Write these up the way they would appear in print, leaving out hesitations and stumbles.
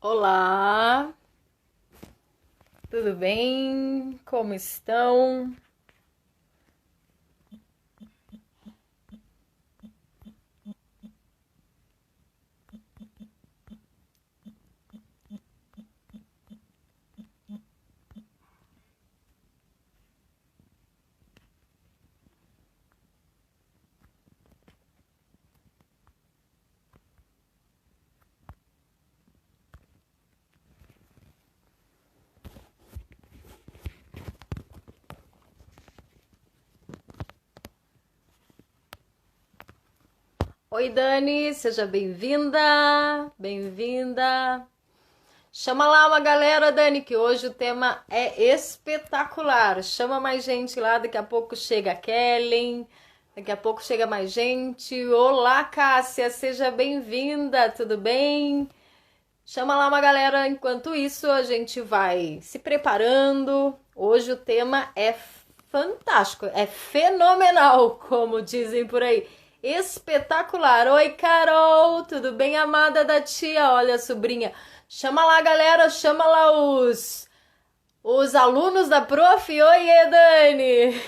Olá, tudo bem? Como estão? Oi, Dani, seja bem-vinda, bem-vinda. Chama lá uma galera, Dani, que hoje o tema é espetacular. Chama mais gente lá, daqui a pouco chega a Kellen, daqui a pouco chega mais gente. Olá, Cássia, seja bem-vinda, tudo bem? Chama lá uma galera, enquanto isso a gente vai se preparando. Hoje o tema é fantástico, é fenomenal, como dizem por aí. Espetacular. Oi, Carol, tudo bem, amada da tia? Olha, sobrinha. Chama lá, galera, chama lá os alunos da prof. Oi, Dani.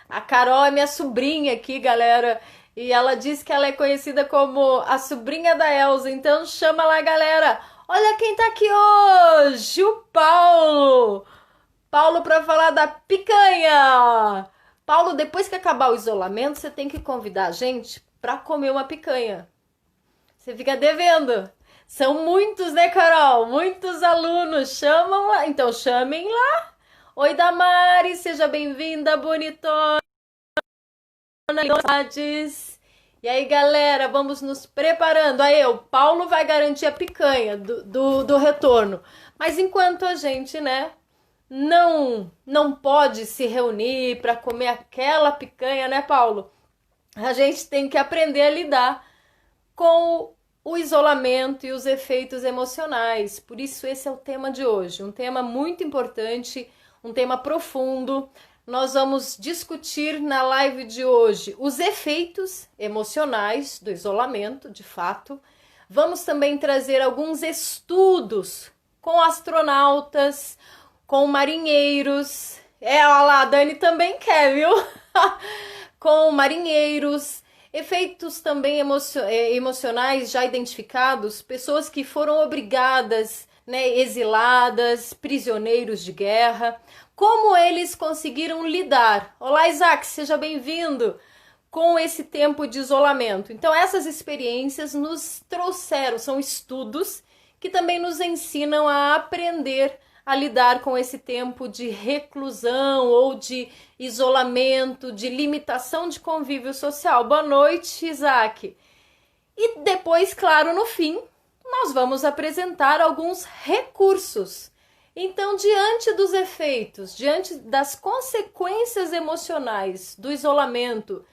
A Carol é minha sobrinha aqui, galera. E ela diz que ela é conhecida como a sobrinha da Elsa. Então chama lá, galera. Olha quem tá aqui hoje, o Paulo. Paulo para falar da picanha. Paulo, depois que acabar o isolamento, você tem que convidar a gente para comer uma picanha. Você fica devendo. São muitos, né, Carol? Muitos alunos. Chamam lá. Então chamem lá. Oi, Damari, seja bem-vinda, bonitona. E aí, galera, vamos nos preparando. Aí, o Paulo vai garantir a picanha do retorno. Mas enquanto a gente, né, não pode se reunir para comer aquela picanha, né, Paulo? A gente tem que aprender a lidar com o isolamento e os efeitos emocionais. Por isso, esse é o tema de hoje. Um tema muito importante, um tema profundo. Nós vamos discutir na live de hoje os efeitos emocionais do isolamento, de fato. Vamos também trazer alguns estudos com astronautas, com marinheiros. Olha lá, a Dani também quer, viu? Com marinheiros, efeitos também emocionais já identificados, pessoas que foram obrigadas, né, exiladas, prisioneiros de guerra, como eles conseguiram lidar. Olá, Isaac, seja bem-vindo com esse tempo de isolamento. Então, essas experiências nos trouxeram, são estudos que também nos ensinam a aprender a lidar com esse tempo de reclusão ou de isolamento, de limitação de convívio social. Boa noite, Isaac. E depois, claro, no fim, nós vamos apresentar alguns recursos. Então, diante dos efeitos, diante das consequências emocionais do isolamento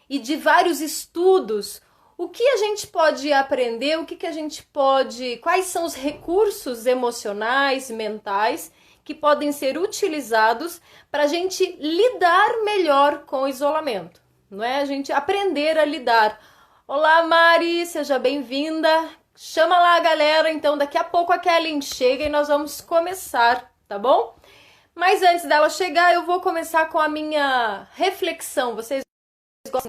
e de vários estudos, o que a gente pode aprender, o que a gente pode, quais são os recursos emocionais, mentais que podem ser utilizados para a gente lidar melhor com o isolamento, não é? A gente aprender a lidar. Olá, Mari, seja bem-vinda. Chama lá a galera, então daqui a pouco a Kellen chega e nós vamos começar, tá bom? Mas antes dela chegar, eu vou começar com a minha reflexão. Vocês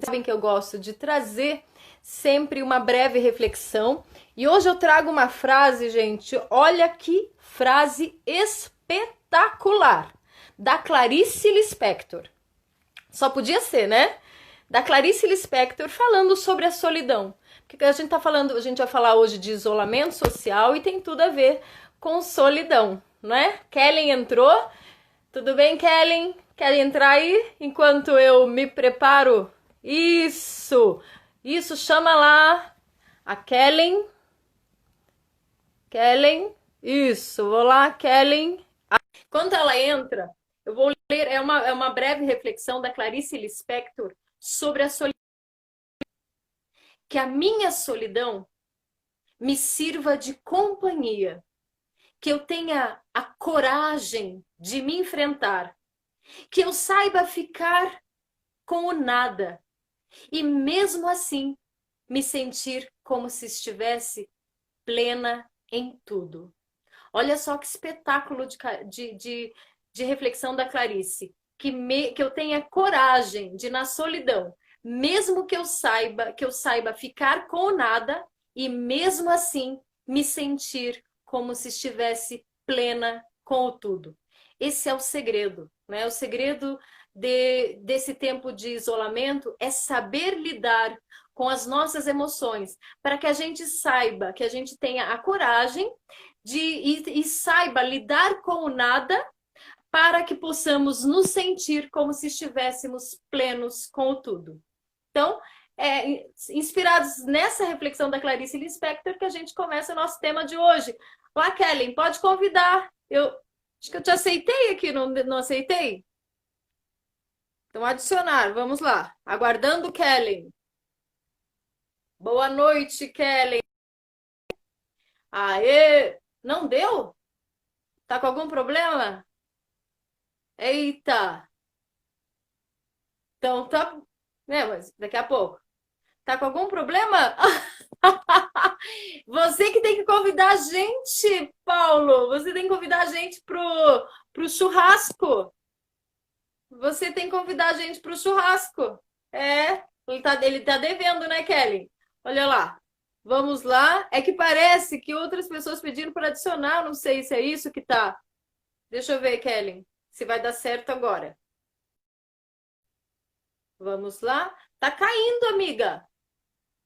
sabem que eu gosto de trazer sempre uma breve reflexão. E hoje eu trago uma frase, gente, olha que frase espetacular, da Clarice Lispector. Só podia ser, né? Da Clarice Lispector falando sobre a solidão. Porque a gente tá falando, a gente vai falar hoje de isolamento social e tem tudo a ver com solidão, não é? Kellen entrou. Tudo bem, Kellen? Quer entrar aí enquanto eu me preparo? Isso, chama lá a Kellen. Kellen, isso, vou lá, Kellen. Enquanto ela entra, eu vou ler, é uma breve reflexão da Clarice Lispector sobre a solidão. Que a minha solidão me sirva de companhia, que eu tenha a coragem de me enfrentar, que eu saiba ficar com o nada e mesmo assim me sentir como se estivesse plena em tudo. Olha só que espetáculo de reflexão da Clarice. Que eu tenha coragem de, na solidão, mesmo que eu saiba ficar com o nada, e mesmo assim me sentir como se estivesse plena com o tudo. Esse é o segredo, né? O segredo desse tempo de isolamento é saber lidar com as nossas emoções, para que a gente saiba, que a gente tenha a coragem e saiba lidar com o nada, para que possamos nos sentir como se estivéssemos plenos com o tudo. Então, inspirados nessa reflexão da Clarice Lispector, que a gente começa o nosso tema de hoje. Lá, Kellen, pode convidar. Eu acho que eu te aceitei aqui, não aceitei? Então, adicionar, vamos lá. Aguardando, Kellen. Boa noite, Kellen. Aê! Não deu? Tá com algum problema? Eita! Então tá. Mas daqui a pouco. Tá com algum problema? Você que tem que convidar a gente, Paulo. Você tem que convidar a gente pro churrasco. Você tem que convidar a gente pro churrasco. Ele tá devendo, né, Kelly? Olha lá. Vamos lá. É que parece que outras pessoas pediram para adicionar. Não sei se é isso que tá. Deixa eu ver, Kelly, se vai dar certo agora. Vamos lá. Tá caindo, amiga.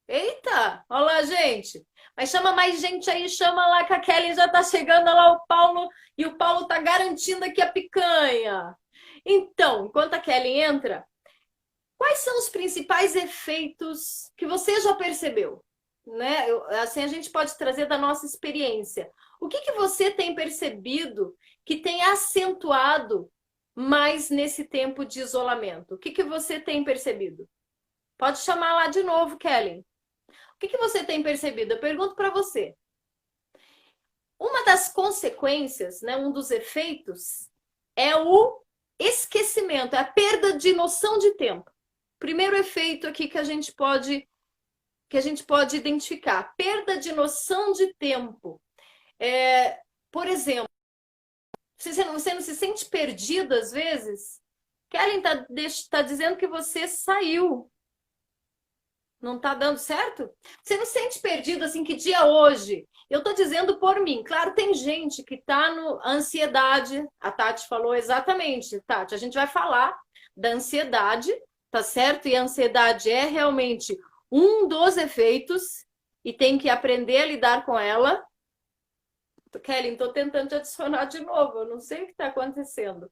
Eita! Olha lá, gente. Mas chama mais gente aí, chama lá que a Kelly já tá chegando, olha lá o Paulo, e o Paulo tá garantindo aqui a picanha. Então, enquanto a Kelly entra, quais são os principais efeitos que você já percebeu? Né? Assim a gente pode trazer da nossa experiência. O que você tem percebido que tem acentuado mais nesse tempo de isolamento? O que você tem percebido? Pode chamar lá de novo, Kelly. O que você tem percebido? Eu pergunto para você. Uma das consequências, né, um dos efeitos, é o esquecimento, é a perda de noção de tempo. Primeiro efeito aqui que a gente pode identificar, perda de noção de tempo. Por exemplo, você não se sente perdido às vezes? Kellen tá dizendo que você saiu. Não tá dando certo? Você não sente perdido assim, que dia é hoje? Eu tô dizendo por mim. Claro, tem gente que tá no ansiedade. A Tati falou exatamente, Tati. A gente vai falar da ansiedade, tá certo? E a ansiedade é realmente um dos efeitos e tem que aprender a lidar com ela. Kelly, tô tentando te adicionar de novo. Eu não sei o que tá acontecendo.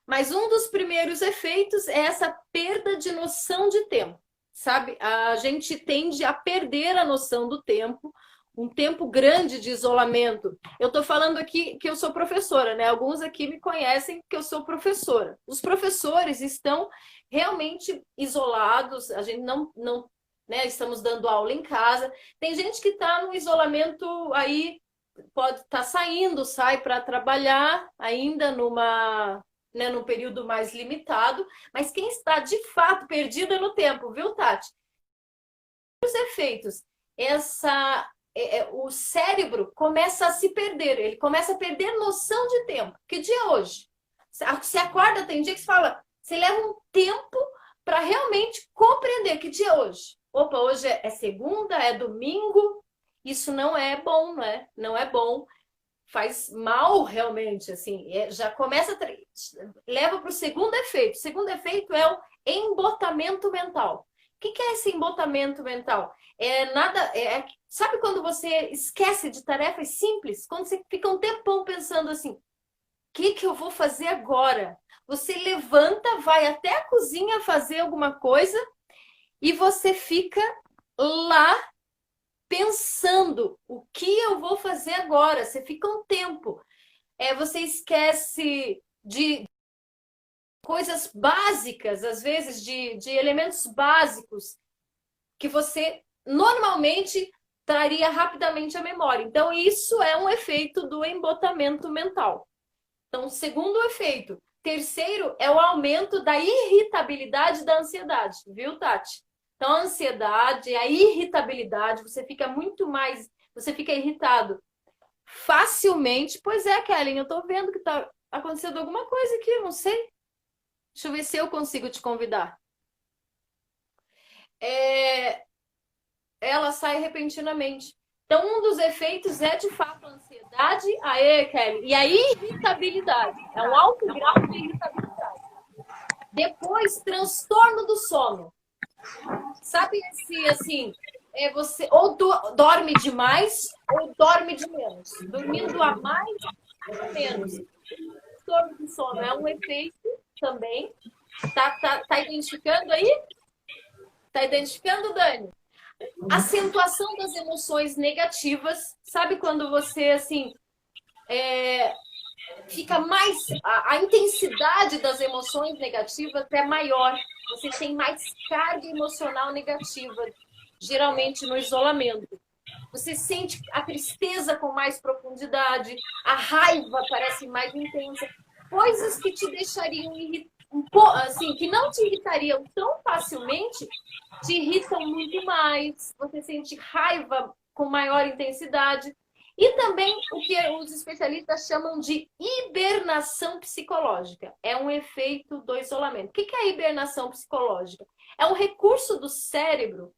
Mas um dos primeiros efeitos é essa perda de noção de tempo, sabe? A gente tende a perder a noção do tempo, um tempo grande de isolamento. Eu estou falando aqui que eu sou professora, né? Alguns aqui me conhecem que eu sou professora. Os professores estão realmente isolados, a gente não né? Estamos dando aula em casa. Tem gente que está no isolamento aí, pode estar saindo, sai para trabalhar ainda num período mais limitado, mas quem está de fato perdida no tempo, viu, Tati? Os efeitos, o cérebro começa a se perder, ele começa a perder noção de tempo. Que dia é hoje? Você acorda, tem dia que você fala, você leva um tempo para realmente compreender que dia é hoje. Opa, hoje é segunda, é domingo. Isso não é bom, não é? Não é bom. Faz mal realmente, assim, já começa, leva para o segundo efeito. O segundo efeito é o embotamento mental. O que é esse embotamento mental? Sabe quando você esquece de tarefas simples? Quando você fica um tempão pensando assim, o que eu vou fazer agora? Você levanta, vai até a cozinha fazer alguma coisa e você fica lá pensando o que eu vou fazer agora. Você fica um tempo. Você esquece de coisas básicas, às vezes de elementos básicos que você normalmente traria rapidamente à memória. Então, isso é um efeito do embotamento mental. Então, segundo efeito. Terceiro é o aumento da irritabilidade da ansiedade, viu, Tati? Então, a ansiedade, a irritabilidade, você fica muito mais, você fica irritado facilmente. Pois é, Kellen, eu tô vendo que tá acontecendo alguma coisa aqui, eu não sei. Deixa eu ver se eu consigo te convidar. É, ela sai repentinamente. Então, um dos efeitos é, de fato, a ansiedade, Kelly, e a irritabilidade. É um alto grau de irritabilidade. Depois, transtorno do sono. Sabe se, assim, você ou dorme demais ou dorme de menos. Dormindo a mais ou a menos. Transtorno do sono é um efeito também. Tá identificando aí? Tá identificando, Dani? Acentuação das emoções negativas. Sabe quando você, assim, fica mais... A intensidade das emoções negativas é maior. Você tem mais carga emocional negativa, geralmente no isolamento. Você sente a tristeza com mais profundidade, a raiva parece mais intensa. Coisas que te deixariam assim, que não te irritariam tão facilmente, te irritam muito mais. Você sente raiva com maior intensidade. E também o que os especialistas chamam de hibernação psicológica. É um efeito do isolamento. O que é a hibernação psicológica? É um recurso do cérebro,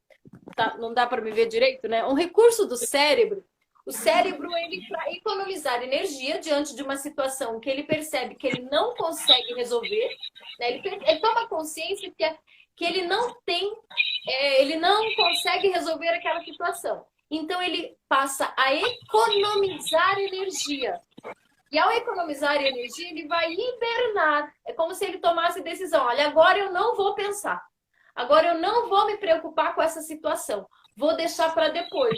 tá, não dá para me ver direito, né? Um recurso do cérebro. O cérebro, ele, para economizar energia diante de uma situação que ele percebe que ele não consegue resolver, né? Ele toma consciência que ele não tem, ele não consegue resolver aquela situação. Então, ele passa a economizar energia. E ao economizar energia, ele vai hibernar. É como se ele tomasse decisão. Olha, agora eu não vou pensar. Agora eu não vou me preocupar com essa situação. Vou deixar para depois.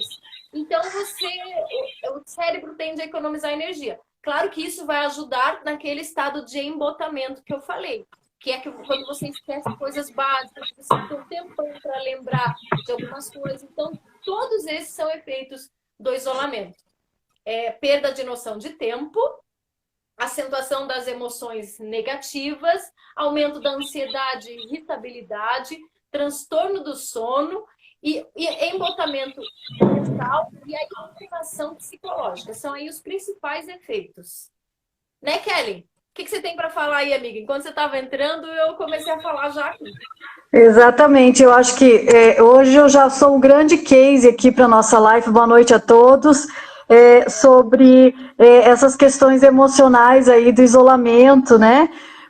Então, o cérebro tende a economizar energia. Claro que isso vai ajudar naquele estado de embotamento que eu falei. Que é quando você esquece coisas básicas, você tem um tempão para lembrar de algumas coisas. Então, todos esses são efeitos do isolamento. Perda de noção de tempo, acentuação das emoções negativas, aumento da ansiedade e irritabilidade, transtorno do sono e embotamento mental e a inflamação psicológica. São aí os principais efeitos. Né, Kelly? O que você tem para falar aí, amiga? Enquanto você estava entrando, eu comecei a falar já aqui. Exatamente, eu acho que hoje eu já sou um grande case aqui para a nossa live. Boa noite a todos. Sobre essas questões emocionais aí do isolamento, né?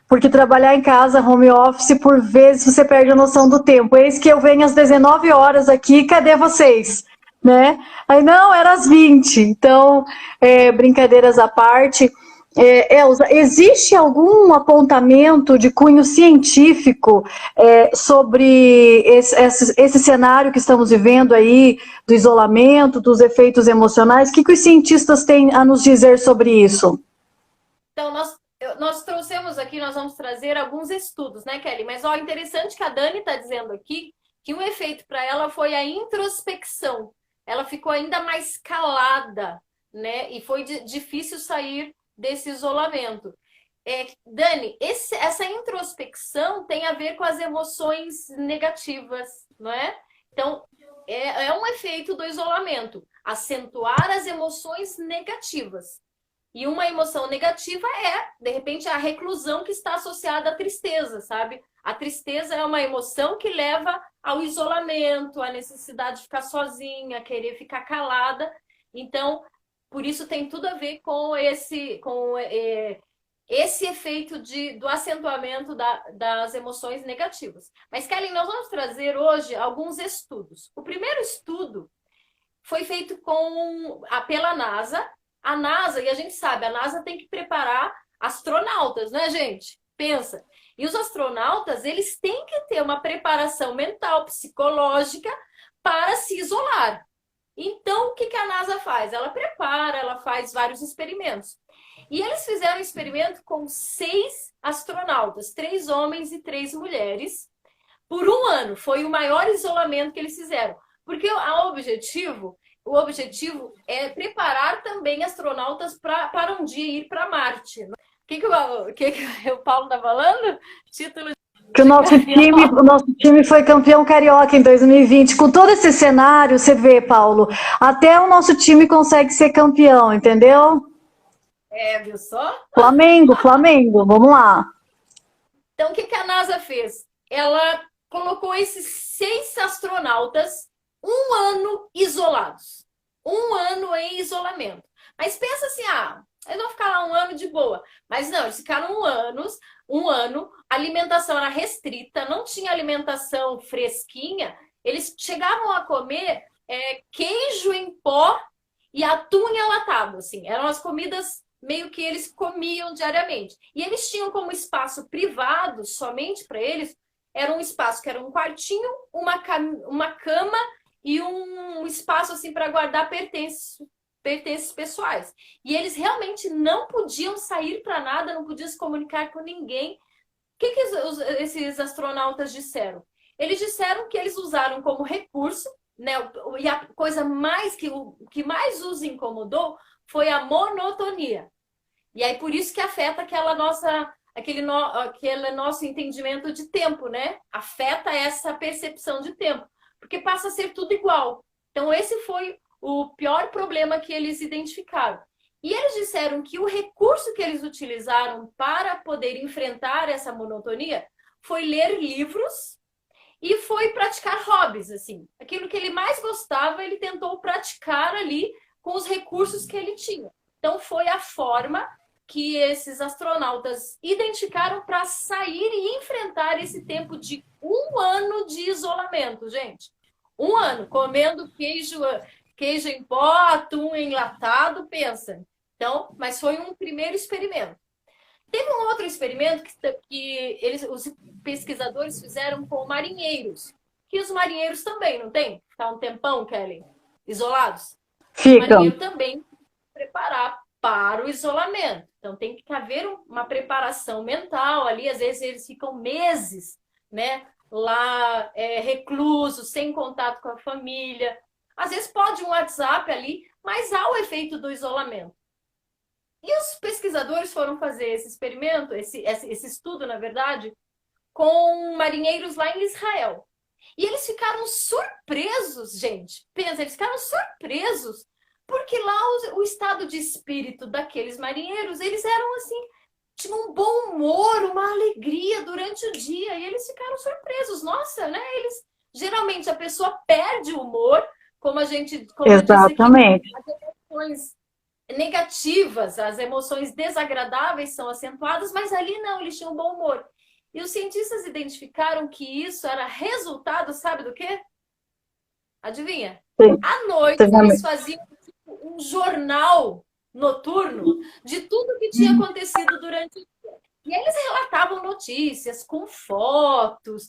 Porque trabalhar em casa, home office, por vezes você perde a noção do tempo. Eis que eu venho às 19 horas aqui, cadê vocês? Né? Aí, não, era às 20. Então, brincadeiras à parte. Elza, existe algum apontamento de cunho científico sobre esse cenário que estamos vivendo aí, do isolamento, dos efeitos emocionais? O que os cientistas têm a nos dizer sobre isso? Então, nós trouxemos aqui, nós vamos trazer alguns estudos, né, Kelly? Mas, ó, interessante que a Dani está dizendo aqui que um efeito para ela foi a introspecção. Ela ficou ainda mais calada, né? E foi difícil sair desse isolamento. Dani, essa introspecção tem a ver com as emoções negativas, não é? Então, é um efeito do isolamento, acentuar as emoções negativas. E uma emoção negativa de repente, a reclusão que está associada à tristeza, sabe? A tristeza é uma emoção que leva ao isolamento, à necessidade de ficar sozinha, a querer ficar calada. Então, por isso tem tudo a ver com esse efeito do acentuamento das emoções negativas. Mas, Kelly, nós vamos trazer hoje alguns estudos. O primeiro estudo foi feito pela NASA. A NASA, e a gente sabe, a NASA tem que preparar astronautas, né, gente? Pensa. E os astronautas, eles têm que ter uma preparação mental, psicológica para se isolar. Então, o que a NASA faz? Ela prepara, ela faz vários experimentos. E eles fizeram um experimento com 6 astronautas, 3 homens e 3 mulheres, por 1 ano. Foi o maior isolamento que eles fizeram. Porque o objetivo é preparar também astronautas para um dia ir para Marte. O que o Paulo está falando? Título Que o nosso time foi campeão carioca em 2020. Com todo esse cenário, você vê, Paulo, até o nosso time consegue ser campeão, entendeu? Viu só? Flamengo, Flamengo, vamos lá. Então, o que a NASA fez? Ela colocou esses 6 astronautas um ano isolados. Um ano em isolamento. Mas pensa assim, eles vão ficar lá um ano de boa. Mas não, eles ficaram um ano, a alimentação era restrita, não tinha alimentação fresquinha. Eles chegavam a comer queijo em pó e atum enlatado, assim. Eram as comidas meio que eles comiam diariamente. E eles tinham como espaço privado, somente para eles, era um espaço que era um quartinho, uma cama e um espaço assim para guardar pertences pessoais. E eles realmente não podiam sair para nada, não podiam se comunicar com ninguém. O que esses astronautas disseram? Eles disseram que eles usaram como recurso, né? E a coisa o que mais os incomodou foi a monotonia. E aí por isso que afeta aquele nosso entendimento de tempo, né? Afeta essa percepção de tempo, porque passa a ser tudo igual. Então esse foi o pior problema que eles identificaram. E eles disseram que o recurso que eles utilizaram para poder enfrentar essa monotonia foi ler livros e foi praticar hobbies, assim. Aquilo que ele mais gostava, ele tentou praticar ali com os recursos que ele tinha. Então foi a forma que esses astronautas identificaram para sair e enfrentar esse tempo de um ano de isolamento, gente. Um ano comendo queijo em pó, atum enlatado, pensa. Então, mas foi um primeiro experimento. Teve um outro experimento que os pesquisadores fizeram com marinheiros. Que os marinheiros também, não tem? Ficar um tempão, Kelly, isolados? Ficam. O marinheiro também tem que se preparar para o isolamento. Então tem que haver uma preparação mental ali. Às vezes eles ficam meses, né, lá reclusos, sem contato com a família. Às vezes pode um WhatsApp ali, mas há o efeito do isolamento. E os pesquisadores foram fazer esse experimento, esse estudo, na verdade, com marinheiros lá em Israel. E eles ficaram surpresos, gente. Pensa, eles ficaram surpresos, porque lá o estado de espírito daqueles marinheiros, eles eram assim, tinham um bom humor, uma alegria durante o dia. E eles ficaram surpresos. Nossa, né? Geralmente a pessoa perde o humor, como eu disse Exatamente. aqui, as emoções negativas, as emoções desagradáveis são acentuadas, mas ali não, eles tinham bom humor. E os cientistas identificaram que isso era resultado, sabe do quê? Adivinha? Sim. À noite eles faziam um jornal noturno de tudo que tinha acontecido durante o dia. E eles relatavam notícias com fotos,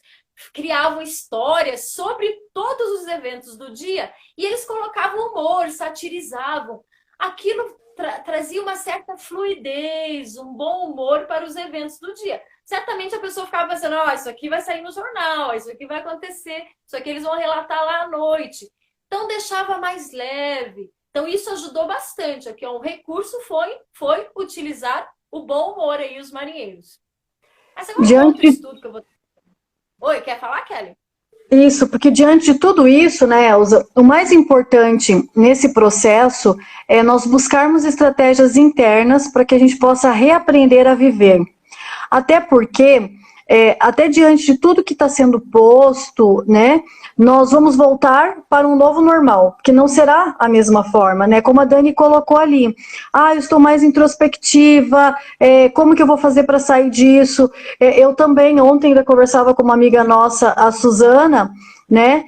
criavam histórias sobre todos os eventos do dia e eles colocavam humor, satirizavam. Aquilo trazia uma certa fluidez, um bom humor para os eventos do dia. Certamente a pessoa ficava pensando, isso aqui vai sair no jornal, isso aqui vai acontecer, isso aqui eles vão relatar lá à noite. Então deixava mais leve. Então isso ajudou bastante. Aqui um recurso foi utilizar o bom humor aí, os marinheiros. Mas agora um outro estudo que eu vou... Oi, quer falar, Kelly? Isso, porque diante de tudo isso, né, Elza, o mais importante nesse processo é nós buscarmos estratégias internas para que a gente possa reaprender a viver. Até porque, até diante de tudo que está sendo posto, né, nós vamos voltar para um novo normal, que não será a mesma forma, né, como a Dani colocou ali. Eu estou mais introspectiva, como que eu vou fazer para sair disso? Eu também, ontem ainda conversava com uma amiga nossa, a Suzana, né,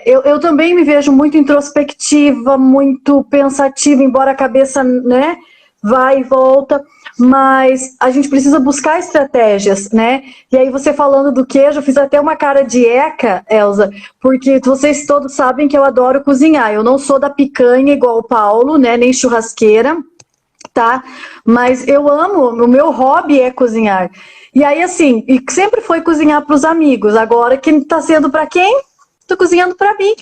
eu também me vejo muito introspectiva, muito pensativa, embora a cabeça, né, vai e volta, mas a gente precisa buscar estratégias, né? E aí você falando do queijo, eu fiz até uma cara de eca, Elza, porque vocês todos sabem que eu adoro cozinhar. Eu não sou da picanha igual o Paulo, né? Nem churrasqueira, tá? Mas eu amo, o meu hobby é cozinhar. E aí assim, e sempre foi cozinhar para os amigos. Agora que tá sendo para quem? Tô cozinhando para mim.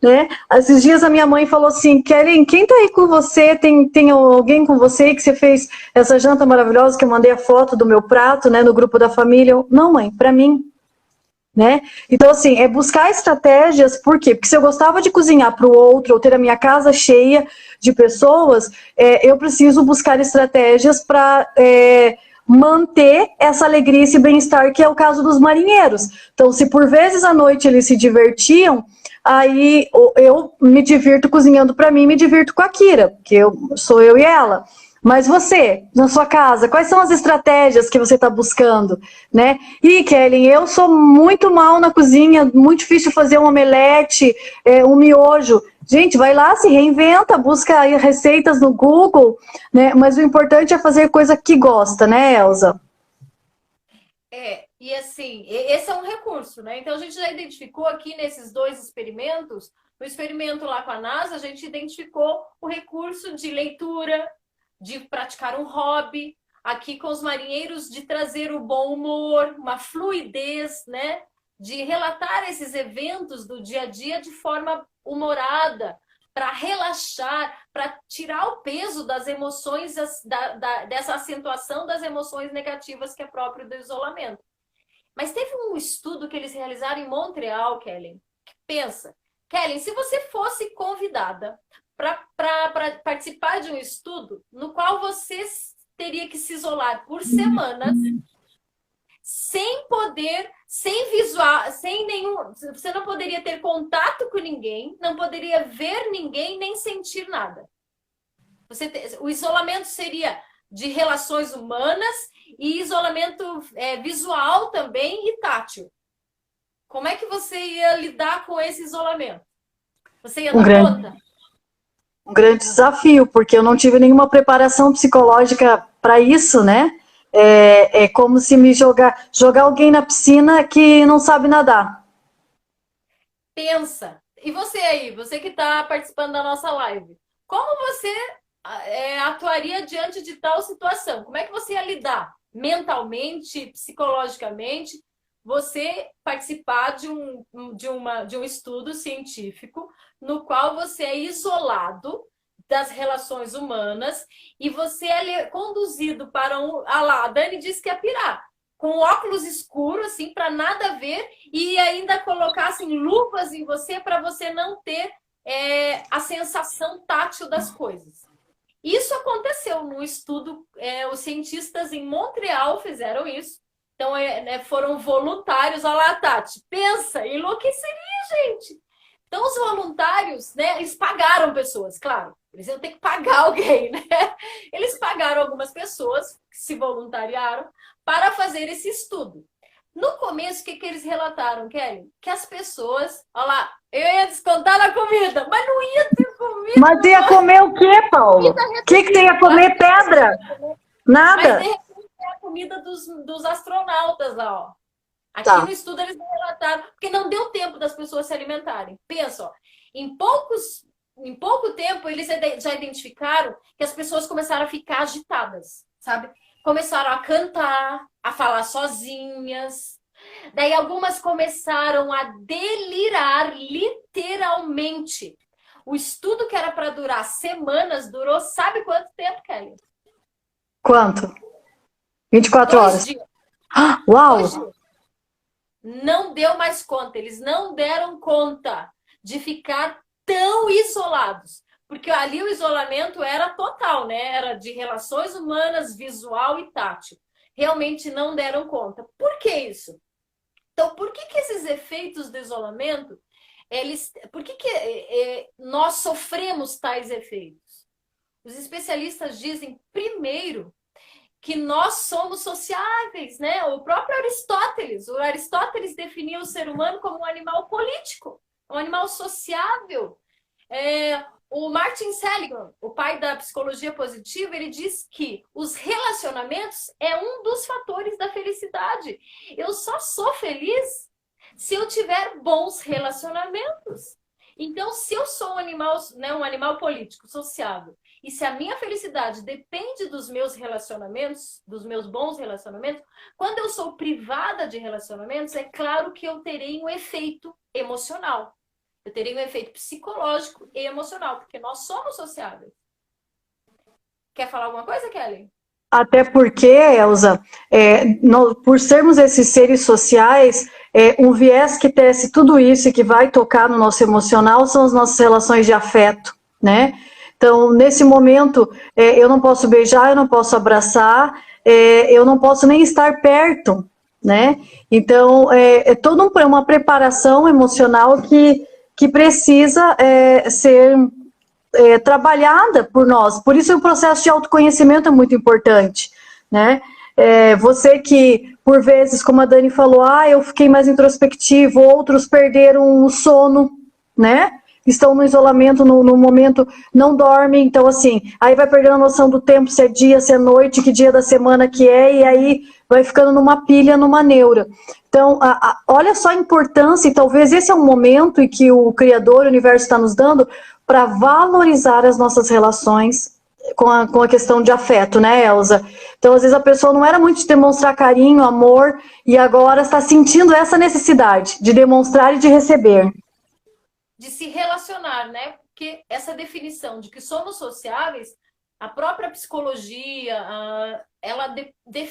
né? Esses dias a minha mãe falou assim, Kelly, quem tá aí com você? Tem alguém com você que você fez essa janta maravilhosa que eu mandei a foto do meu prato, né, no grupo da família? Não, mãe, para mim, né? Então, assim, é buscar estratégias, por quê? Porque se eu gostava de cozinhar para o outro, ou ter a minha casa cheia de pessoas, eu preciso buscar estratégias para manter essa alegria, esse bem-estar, que é o caso dos marinheiros. Então, se por vezes à noite eles se divertiam, aí eu me divirto cozinhando para mim, me divirto com a Kira, que sou eu e ela. Mas você, na sua casa, quais são as estratégias que você está buscando, né? E, Kelly, eu sou muito mal na cozinha, muito difícil fazer um omelete, um miojo. Gente, vai lá, se reinventa, busca aí receitas no Google, né? Mas o importante é fazer coisa que gosta, né, Elza? E assim, esse é um recurso, né? Então a gente já identificou aqui nesses dois experimentos, no experimento lá com a NASA, a gente identificou o recurso de leitura, de praticar um hobby, aqui com os marinheiros de trazer o bom humor, uma fluidez, né? De relatar esses eventos do dia a dia de forma humorada, para relaxar, para tirar o peso das emoções, dessa acentuação das emoções negativas que é próprio do isolamento. Mas teve um estudo que eles realizaram em Montreal, Kellen. Pensa, Kellen, se você fosse convidada para participar de um estudo no qual você teria que se isolar por semanas, sem poder, sem visual, sem nenhum. Você não poderia ter contato com ninguém, não poderia ver ninguém, nem sentir nada. O isolamento seria de relações humanas e isolamento visual também e tátil. Como é que você ia lidar com esse isolamento? Você ia dar conta? Um grande desafio, porque eu não tive nenhuma preparação psicológica para isso, né? É como se me jogar alguém na piscina que não sabe nadar. Pensa. E você aí, você que está participando da nossa live, como você atuaria diante de tal situação? Como é que você ia lidar mentalmente, psicologicamente? Você participar de um estudo científico no qual você é isolado das relações humanas e você é conduzido para a Dani disse que ia pirar, com óculos escuros, assim, para nada ver, e ainda colocassem luvas em você para você não ter a sensação tátil das coisas. Isso aconteceu no estudo, os cientistas em Montreal fizeram isso. Então, foram voluntários. Olha lá, Tati, pensa, enlouqueceria, gente. Então, os voluntários, né, eles pagaram pessoas, claro. Eles iam ter que pagar alguém, né? Eles pagaram algumas pessoas que se voluntariaram para fazer esse estudo. No começo, o que eles relataram, Kelly? Que as pessoas... Olha lá, eu ia descontar na comida, mas não ia ter comida. Mas ia comer o quê, Paulo? O que você ia comer? Pedra? Nada? Mas, de repente, é a comida dos astronautas lá, ó. Aqui no estudo eles relataram, porque não deu tempo das pessoas se alimentarem. Pensa, ó, em pouco tempo eles já identificaram que as pessoas começaram a ficar agitadas, sabe? Começaram a cantar, a falar sozinhas. Daí algumas começaram a delirar literalmente. O estudo que era para durar semanas durou, sabe quanto tempo, Kelly? Quanto? 24 horas. Dias. Uau! 2 dias. Não deu mais conta, eles não deram conta de ficar tão isolados, porque ali o isolamento era total, né? Era de relações humanas, visual e tátil. Realmente não deram conta. Por que isso? Então, por que esses efeitos do isolamento, por que nós sofremos tais efeitos? Os especialistas dizem, primeiro, que nós somos sociáveis, né? O próprio Aristóteles definiu o ser humano como um animal político, um animal sociável. O Martin Seligman, o pai da psicologia positiva, ele diz que os relacionamentos é um dos fatores da felicidade. Eu só sou feliz se eu tiver bons relacionamentos. Então, se eu sou um animal político, sociável, e se a minha felicidade depende dos meus relacionamentos, dos meus bons relacionamentos, quando eu sou privada de relacionamentos, é claro que eu terei um efeito emocional. Eu teria um efeito psicológico e emocional, porque nós somos sociáveis. Quer falar alguma coisa, Kelly? Até porque, Elza, por sermos esses seres sociais, um viés que tece tudo isso e que vai tocar no nosso emocional são as nossas relações de afeto, né? Então, nesse momento, eu não posso beijar, eu não posso abraçar, eu não posso nem estar perto, né? Então, é toda uma preparação emocional que precisa ser trabalhada por nós. Por isso o processo de autoconhecimento é muito importante, né? Você que, por vezes, como a Dani falou, eu fiquei mais introspectivo, outros perderam o sono, né? Estão no isolamento, no momento, não dormem, então assim, aí vai perdendo a noção do tempo, se é dia, se é noite, que dia da semana que é, e aí vai ficando numa pilha, numa neura. Então, olha só a importância, e talvez esse é um momento em que o Criador, o Universo está nos dando, para valorizar as nossas relações com a questão de afeto, né, Elza? Então, às vezes a pessoa não era muito de demonstrar carinho, amor, e agora está sentindo essa necessidade de demonstrar e de receber. De se relacionar, né? Porque essa definição de que somos sociáveis, a própria psicologia, ela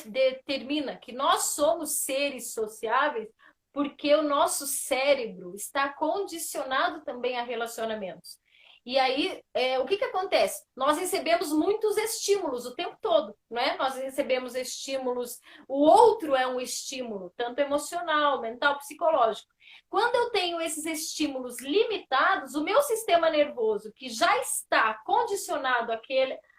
determina que nós somos seres sociáveis porque o nosso cérebro está condicionado também a relacionamentos. E aí, o que acontece? Nós recebemos muitos estímulos o tempo todo, né? Nós recebemos estímulos, o outro é um estímulo, tanto emocional, mental, psicológico. Quando eu tenho esses estímulos limitados, o meu sistema nervoso, que já está condicionado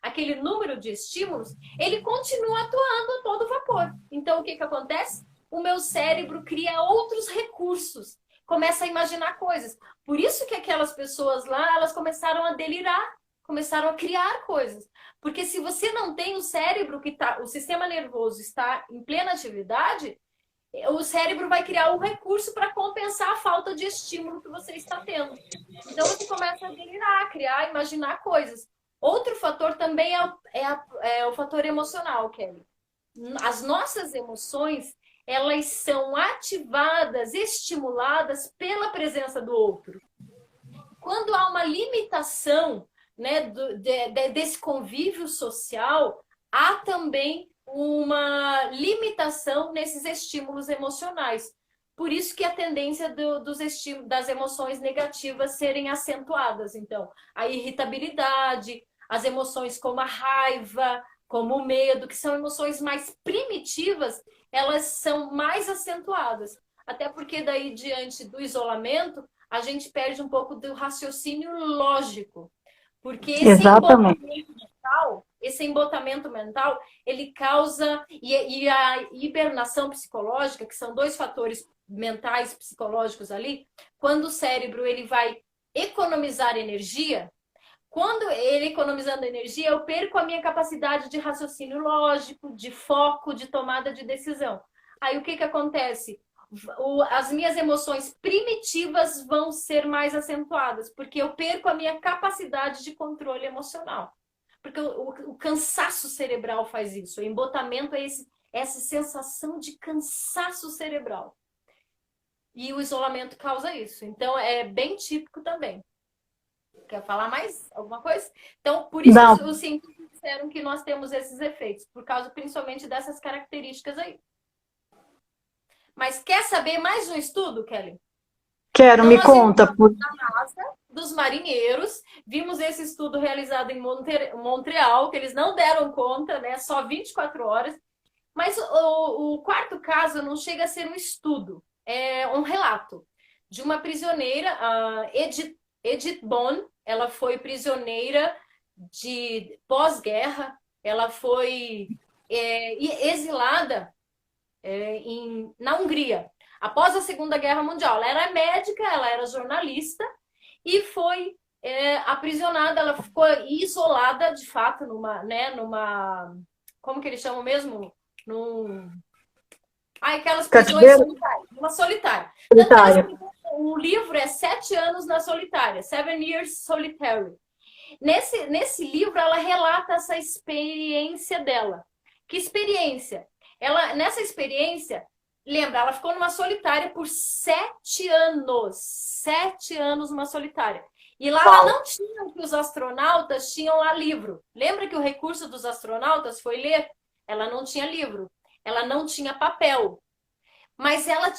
àquele número de estímulos, ele continua atuando a todo vapor. Então, o que acontece? O meu cérebro cria outros recursos, começa a imaginar coisas. Por isso que aquelas pessoas lá, elas começaram a delirar, começaram a criar coisas. Porque se você não tem o cérebro o sistema nervoso está em plena atividade, o cérebro vai criar um recurso para compensar a falta de estímulo que você está tendo. Então você começa a delirar, criar, imaginar coisas. Outro fator também é o fator emocional, Kelly. As nossas emoções, elas são ativadas, estimuladas pela presença do outro. Quando há uma limitação, né, desse convívio social, há também uma limitação nesses estímulos emocionais. Por isso que a tendência das emoções negativas serem acentuadas. Então, a irritabilidade, as emoções como a raiva, como o medo, que são emoções mais primitivas, elas são mais acentuadas. Até porque daí, diante do isolamento, a gente perde um pouco do raciocínio lógico. Porque esse embotamento mental, ele causa... E a hibernação psicológica, que são dois fatores mentais, psicológicos ali, quando o cérebro ele vai economizar energia, quando ele economizando energia, eu perco a minha capacidade de raciocínio lógico, de foco, de tomada de decisão. Aí o que acontece? As minhas emoções primitivas vão ser mais acentuadas, porque eu perco a minha capacidade de controle emocional. Porque o cansaço cerebral faz isso. O embotamento é essa sensação de cansaço cerebral. E o isolamento causa isso. Então, é bem típico também. Quer falar mais alguma coisa? Então, por isso os cientistas disseram que nós temos esses efeitos, por causa principalmente dessas características aí. Mas quer saber mais um estudo, Kelly? Quero, então, me conta. Na NASA, dos marinheiros, vimos esse estudo realizado em Montreal, que eles não deram conta, né? Só 24 horas. Mas o quarto caso não chega a ser um estudo, é um relato de uma prisioneira, Edith Bond. Ela foi prisioneira de pós-guerra, ela foi exilada na Hungria, após a Segunda Guerra Mundial. Ela era médica, ela era jornalista e foi aprisionada, ela ficou isolada, de fato, numa como que eles chamam mesmo? Aquelas prisões solitárias, uma solitária. O livro é 7 anos na solitária, 7 Years Solitary. Nesse livro, ela relata essa experiência dela. Que experiência? Nessa experiência, Lembra, ela ficou numa solitária por 7 anos. 7 anos numa solitária. E lá ela Uau. não tinha o que os astronautas tinham lá livro. Lembra que o recurso dos astronautas foi ler? Ela não tinha livro. Ela não tinha papel. Mas ela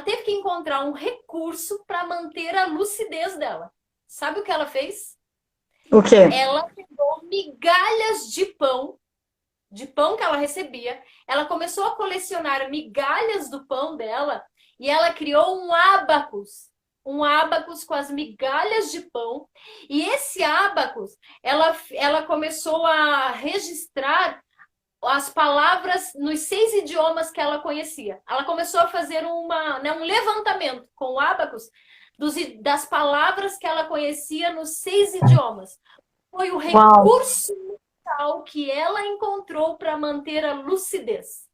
teve que encontrar um recurso para manter a lucidez dela. Sabe o que ela fez? O quê? Ela pegou migalhas de pão que ela recebia. Ela começou a colecionar migalhas do pão dela e ela criou um ábacus com as migalhas de pão. E esse ábacus, ela começou a registrar as palavras nos 6 idiomas que ela conhecia. Ela começou a fazer um levantamento com o ábacus das palavras que ela conhecia nos 6 idiomas. Foi o Uau. recurso mental que ela encontrou para manter a lucidez.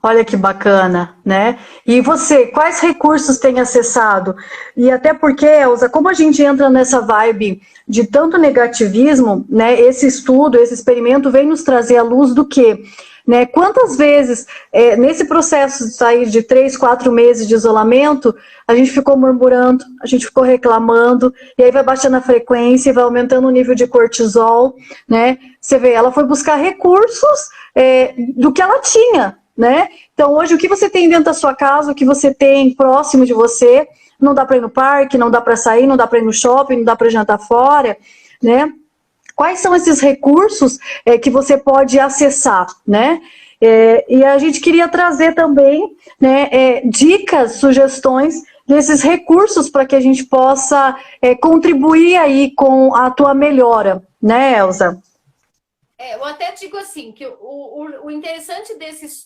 Olha que bacana, né? E você, quais recursos tem acessado? E até porque, Elza, como a gente entra nessa vibe de tanto negativismo, né? Esse estudo, esse experimento vem nos trazer à luz do quê? Né? Quantas vezes, nesse processo de sair de 3, 4 meses de isolamento, a gente ficou murmurando, a gente ficou reclamando, e aí vai baixando a frequência, vai aumentando o nível de cortisol, né? Você vê, ela foi buscar recursos do que ela tinha, né? Então, hoje, o que você tem dentro da sua casa, o que você tem próximo de você, não dá para ir no parque, não dá para sair, não dá para ir no shopping, não dá para jantar fora, né? Quais são esses recursos que você pode acessar, né? E a gente queria trazer também, né, dicas, sugestões desses recursos para que a gente possa contribuir aí com a tua melhora, né, Elza? Eu até digo assim, que o interessante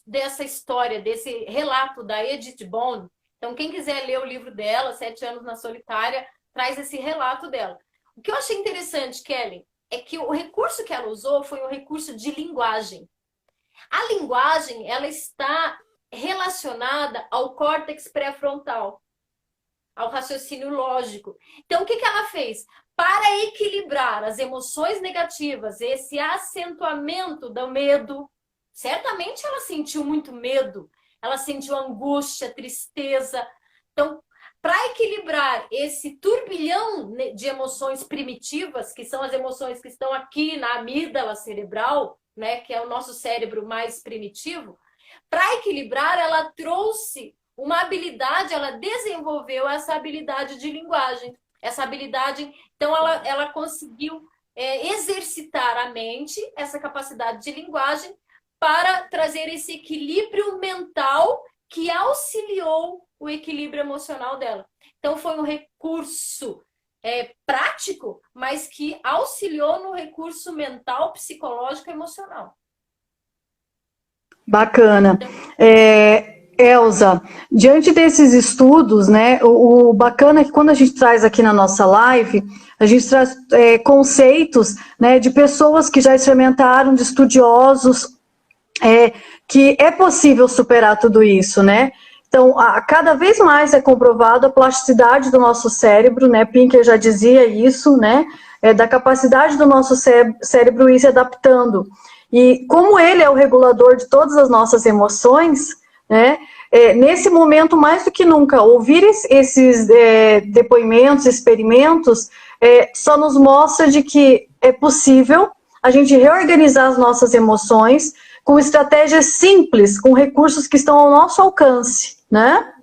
dessa história, desse relato da Edith Bond, então quem quiser ler o livro dela, 7 anos na solitária, traz esse relato dela. O que eu achei interessante, Kelly, é que o recurso que ela usou foi um recurso de linguagem. A linguagem, ela está relacionada ao córtex pré-frontal, ao raciocínio lógico. Então, o que ela fez? Para equilibrar as emoções negativas, esse acentuamento do medo, certamente ela sentiu muito medo, ela sentiu angústia, tristeza. Então, para equilibrar esse turbilhão de emoções primitivas, que são as emoções que estão aqui na amígdala cerebral, né, que é o nosso cérebro mais primitivo, para equilibrar, ela trouxe uma habilidade, ela desenvolveu essa habilidade de linguagem. Essa habilidade, então ela conseguiu exercitar a mente, essa capacidade de linguagem, para trazer esse equilíbrio mental que auxiliou o equilíbrio emocional dela. Então foi um recurso prático, mas que auxiliou no recurso mental, psicológico e emocional. Bacana. Elza, diante desses estudos, né, o bacana é que quando a gente traz aqui na nossa live, a gente traz conceitos, né, de pessoas que já experimentaram, de estudiosos, que é possível superar tudo isso, né? Então, cada vez mais é comprovado a plasticidade do nosso cérebro, né? Pinker já dizia isso, né? Da capacidade do nosso cérebro ir se adaptando. E como ele é o regulador de todas as nossas emoções, né? Nesse momento, mais do que nunca, ouvir esses depoimentos, experimentos, só nos mostra de que é possível a gente reorganizar as nossas emoções com estratégias simples, com recursos que estão ao nosso alcance, né?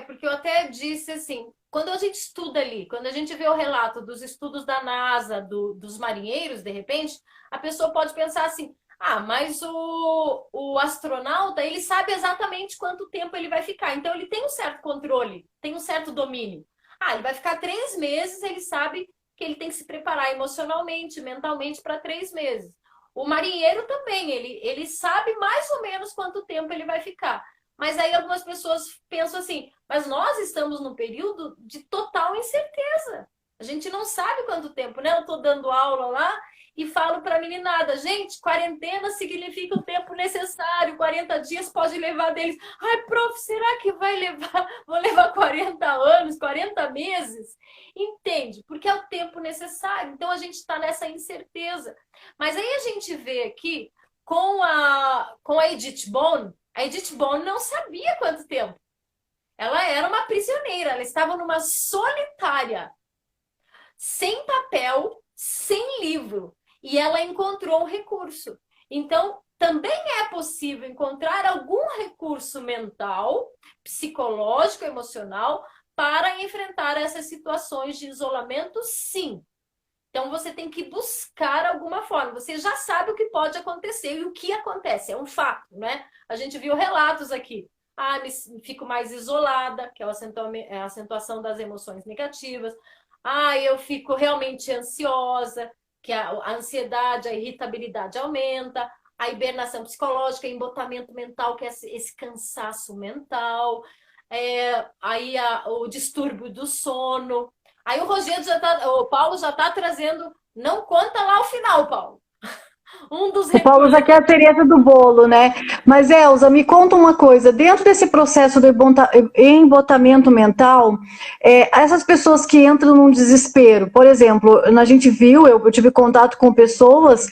Porque eu até disse assim, quando a gente estuda ali, quando a gente vê o relato dos estudos da NASA, dos marinheiros, de repente, a pessoa pode pensar assim, mas o astronauta, ele sabe exatamente quanto tempo ele vai ficar, então ele tem um certo controle, tem um certo domínio. Ele vai ficar 3 meses, ele sabe que ele tem que se preparar emocionalmente, mentalmente para 3 meses. O marinheiro também, ele sabe mais ou menos quanto tempo ele vai ficar. Mas aí algumas pessoas pensam assim, mas nós estamos num período de total incerteza. A gente não sabe quanto tempo, né? Eu estou dando aula lá e falo para a meninada, gente, quarentena significa o tempo necessário, 40 dias pode levar deles. Ai, prof, será que vou levar 40 anos, 40 meses? Entende? Porque é o tempo necessário. Então a gente está nessa incerteza. Mas aí a gente vê aqui com a Edith Bond, A Edith Bond não sabia quanto tempo. Ela era uma prisioneira, ela estava numa solitária, sem papel, sem livro, e ela encontrou um recurso. Então, também é possível encontrar algum recurso mental, psicológico, emocional, para enfrentar essas situações de isolamento, sim. Então, você tem que buscar alguma forma. Você já sabe o que pode acontecer e o que acontece, é um fato, né? A gente viu relatos aqui. Ah, fico mais isolada, que é a acentuação das emoções negativas. Ah, eu fico realmente ansiosa, que a ansiedade, a irritabilidade aumenta. A hibernação psicológica, embotamento mental, que é esse cansaço mental. Aí o distúrbio do sono. Aí o Paulo já está trazendo, não conta lá o final, Paulo. Um dos O Paulo já recursos. quer a cereja do bolo, né? Mas, Elza, me conta uma coisa. Dentro desse processo de embotamento mental, essas pessoas que entram num desespero, por exemplo, a gente viu, eu tive contato com pessoas,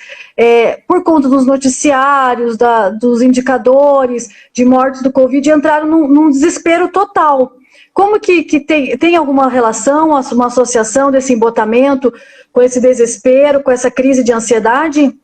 por conta dos noticiários, dos indicadores de mortes do Covid, entraram num desespero total. Como que tem alguma relação, uma associação desse embotamento com esse desespero, com essa crise de ansiedade?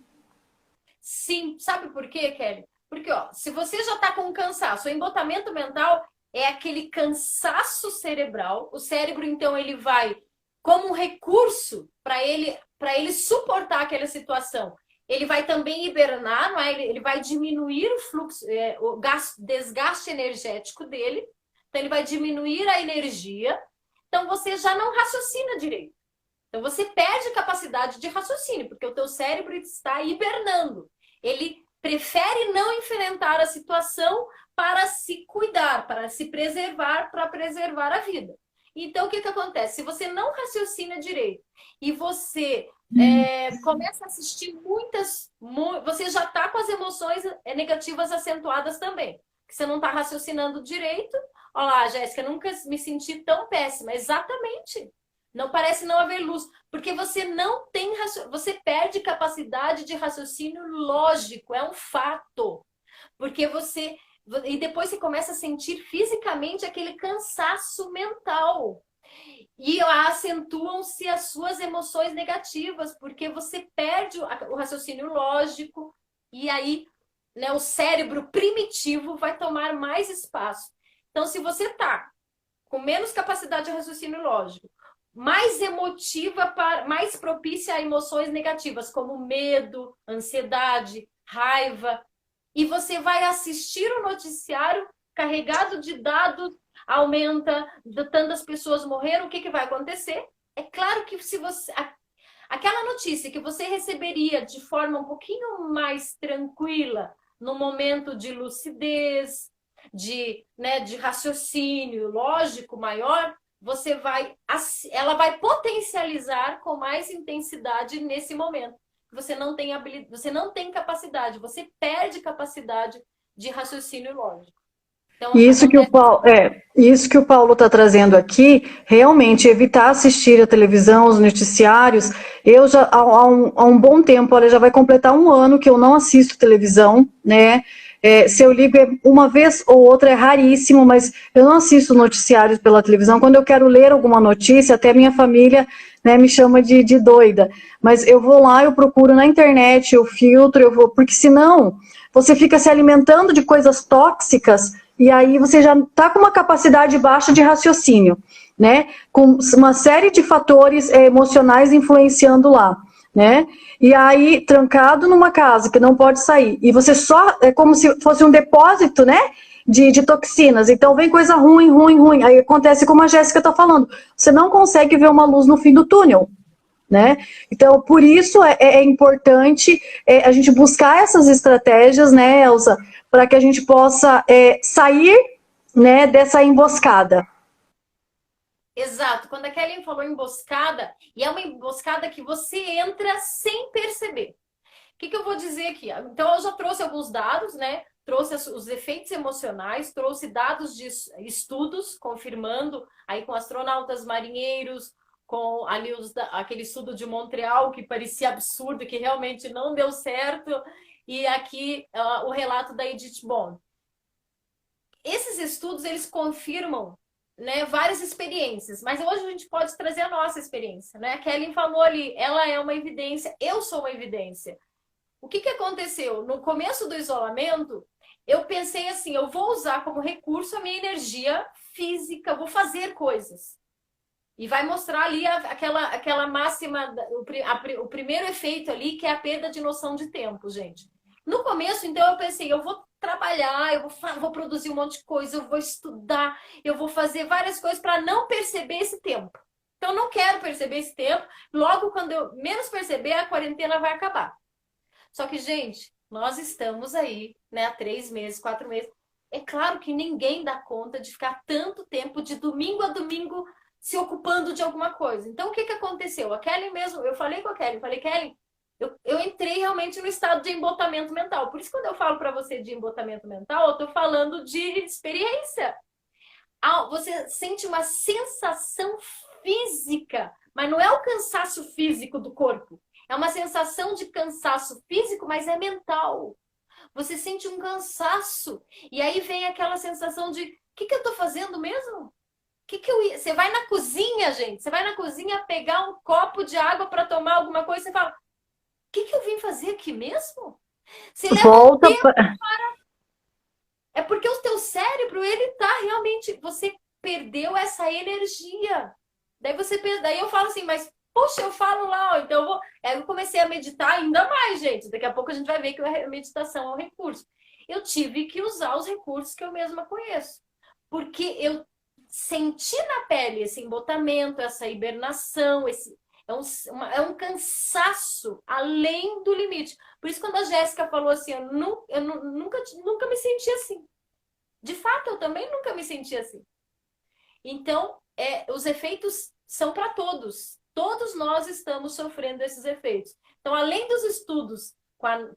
Sim, sabe por quê, Kelly? Porque, ó, se você já está com cansaço, o embotamento mental é aquele cansaço cerebral. O cérebro, então, ele vai, como um recurso para ele suportar aquela situação. Ele vai também hibernar, não é? Ele vai diminuir o fluxo, desgaste energético dele. Então, ele vai diminuir a energia. Então, você já não raciocina direito. Então, você perde capacidade de raciocínio, porque o teu cérebro está hibernando. Ele prefere não enfrentar a situação para se cuidar, para se preservar, para preservar a vida. Então, o que acontece? Se você não raciocina direito e você começa a assistir você já está com as emoções negativas acentuadas também. Você não está raciocinando direito. Olha lá, Jéssica, nunca me senti tão péssima. Exatamente. Não parece não haver luz, porque você não tem você perde capacidade de raciocínio lógico, é um fato. Porque e depois você começa a sentir fisicamente aquele cansaço mental. E acentuam-se as suas emoções negativas, porque você perde o raciocínio lógico e aí, né, o cérebro primitivo vai tomar mais espaço. Então, se você está com menos capacidade de raciocínio lógico, mais emotiva, mais propícia a emoções negativas, como medo, ansiedade, raiva. E você vai assistir o noticiário carregado de dados, aumenta, tantas pessoas morreram, o que vai acontecer? É claro que se você... Aquela notícia que você receberia de forma um pouquinho mais tranquila, no momento de lucidez, de raciocínio lógico maior, ela vai potencializar com mais intensidade nesse momento. Você não tem você não tem capacidade, você perde capacidade de raciocínio lógico. Então, acontece... Isso que o Paulo está trazendo aqui, realmente evitar assistir a televisão, os noticiários. Eu já há um bom tempo, olha, já vai completar um ano que eu não assisto televisão, né? Se eu ligo uma vez ou outra é raríssimo, mas eu não assisto noticiários pela televisão. Quando eu quero ler alguma notícia, até minha família, né, me chama de doida. Mas eu vou lá, eu procuro na internet, eu filtro, porque senão você fica se alimentando de coisas tóxicas e aí você já está com uma capacidade baixa de raciocínio, né? Com uma série de fatores emocionais influenciando lá, né? E aí, trancado numa casa que não pode sair, e você só, é como se fosse um depósito, né? De toxinas, então vem coisa ruim, ruim, ruim. Aí acontece como a Jéssica está falando, você não consegue ver uma luz no fim do túnel, né? Então, por isso é importante a gente buscar essas estratégias, né, Elza, para que a gente possa sair, né, dessa emboscada. Exato. Quando a Kelly falou emboscada, e é uma emboscada que você entra sem perceber. O que eu vou dizer aqui? Então, eu já trouxe alguns dados, né? Trouxe os efeitos emocionais, trouxe dados de estudos confirmando aí com astronautas, marinheiros, com ali aquele estudo de Montreal que parecia absurdo, que realmente não deu certo, e aqui o relato da Edith Bond. esses estudos, eles confirmam, né, várias experiências, mas hoje a gente pode trazer a nossa experiência, né? A Kelly falou ali, ela é uma evidência, eu sou uma evidência. O que que aconteceu? No começo do isolamento, eu pensei assim, eu vou usar como recurso a minha energia física, vou fazer coisas. E vai mostrar ali aquela máxima, o primeiro efeito ali, que é a perda de noção de tempo, gente. No começo, então, eu pensei, eu vou trabalhar, vou produzir um monte de coisa, eu vou estudar, eu vou fazer várias coisas para não perceber esse tempo. Então, eu não quero perceber esse tempo. Logo, quando eu menos perceber, a quarentena vai acabar. Só que, gente, nós estamos aí, né, há 3 meses, 4 meses. É claro que ninguém dá conta de ficar tanto tempo, de domingo a domingo, se ocupando de alguma coisa. Então, o que que aconteceu? A Kelly mesmo, eu falei com a Kelly, falei, Kelly, eu entrei realmente no estado de embotamento mental. Por isso, quando eu falo para você de embotamento mental, eu estou falando de experiência. Você sente uma sensação física, mas não é o cansaço físico do corpo. É uma sensação de cansaço físico, mas é mental. Você sente um cansaço. E aí vem aquela sensação de: o que que eu tô fazendo mesmo? Você vai na cozinha, gente. Você vai na cozinha pegar um copo de água para tomar alguma coisa. Você fala: o que que eu vim fazer aqui mesmo? Você leva um Volta. tempo. É porque o teu cérebro, ele tá realmente... Você perdeu essa energia. Daí eu falo assim, mas poxa, eu falo lá, ó, então eu vou. Aí eu comecei a meditar ainda mais, gente. Daqui a pouco a gente vai ver que a meditação é um recurso. Eu tive que usar os recursos que eu mesma conheço. Porque eu senti na pele esse embotamento, essa hibernação, é um cansaço além do limite. Por isso, quando a Jéssica falou assim, nunca me senti assim. De fato, eu também nunca me senti assim. Então, os efeitos são para todos. Todos nós estamos sofrendo esses efeitos. Então, além dos estudos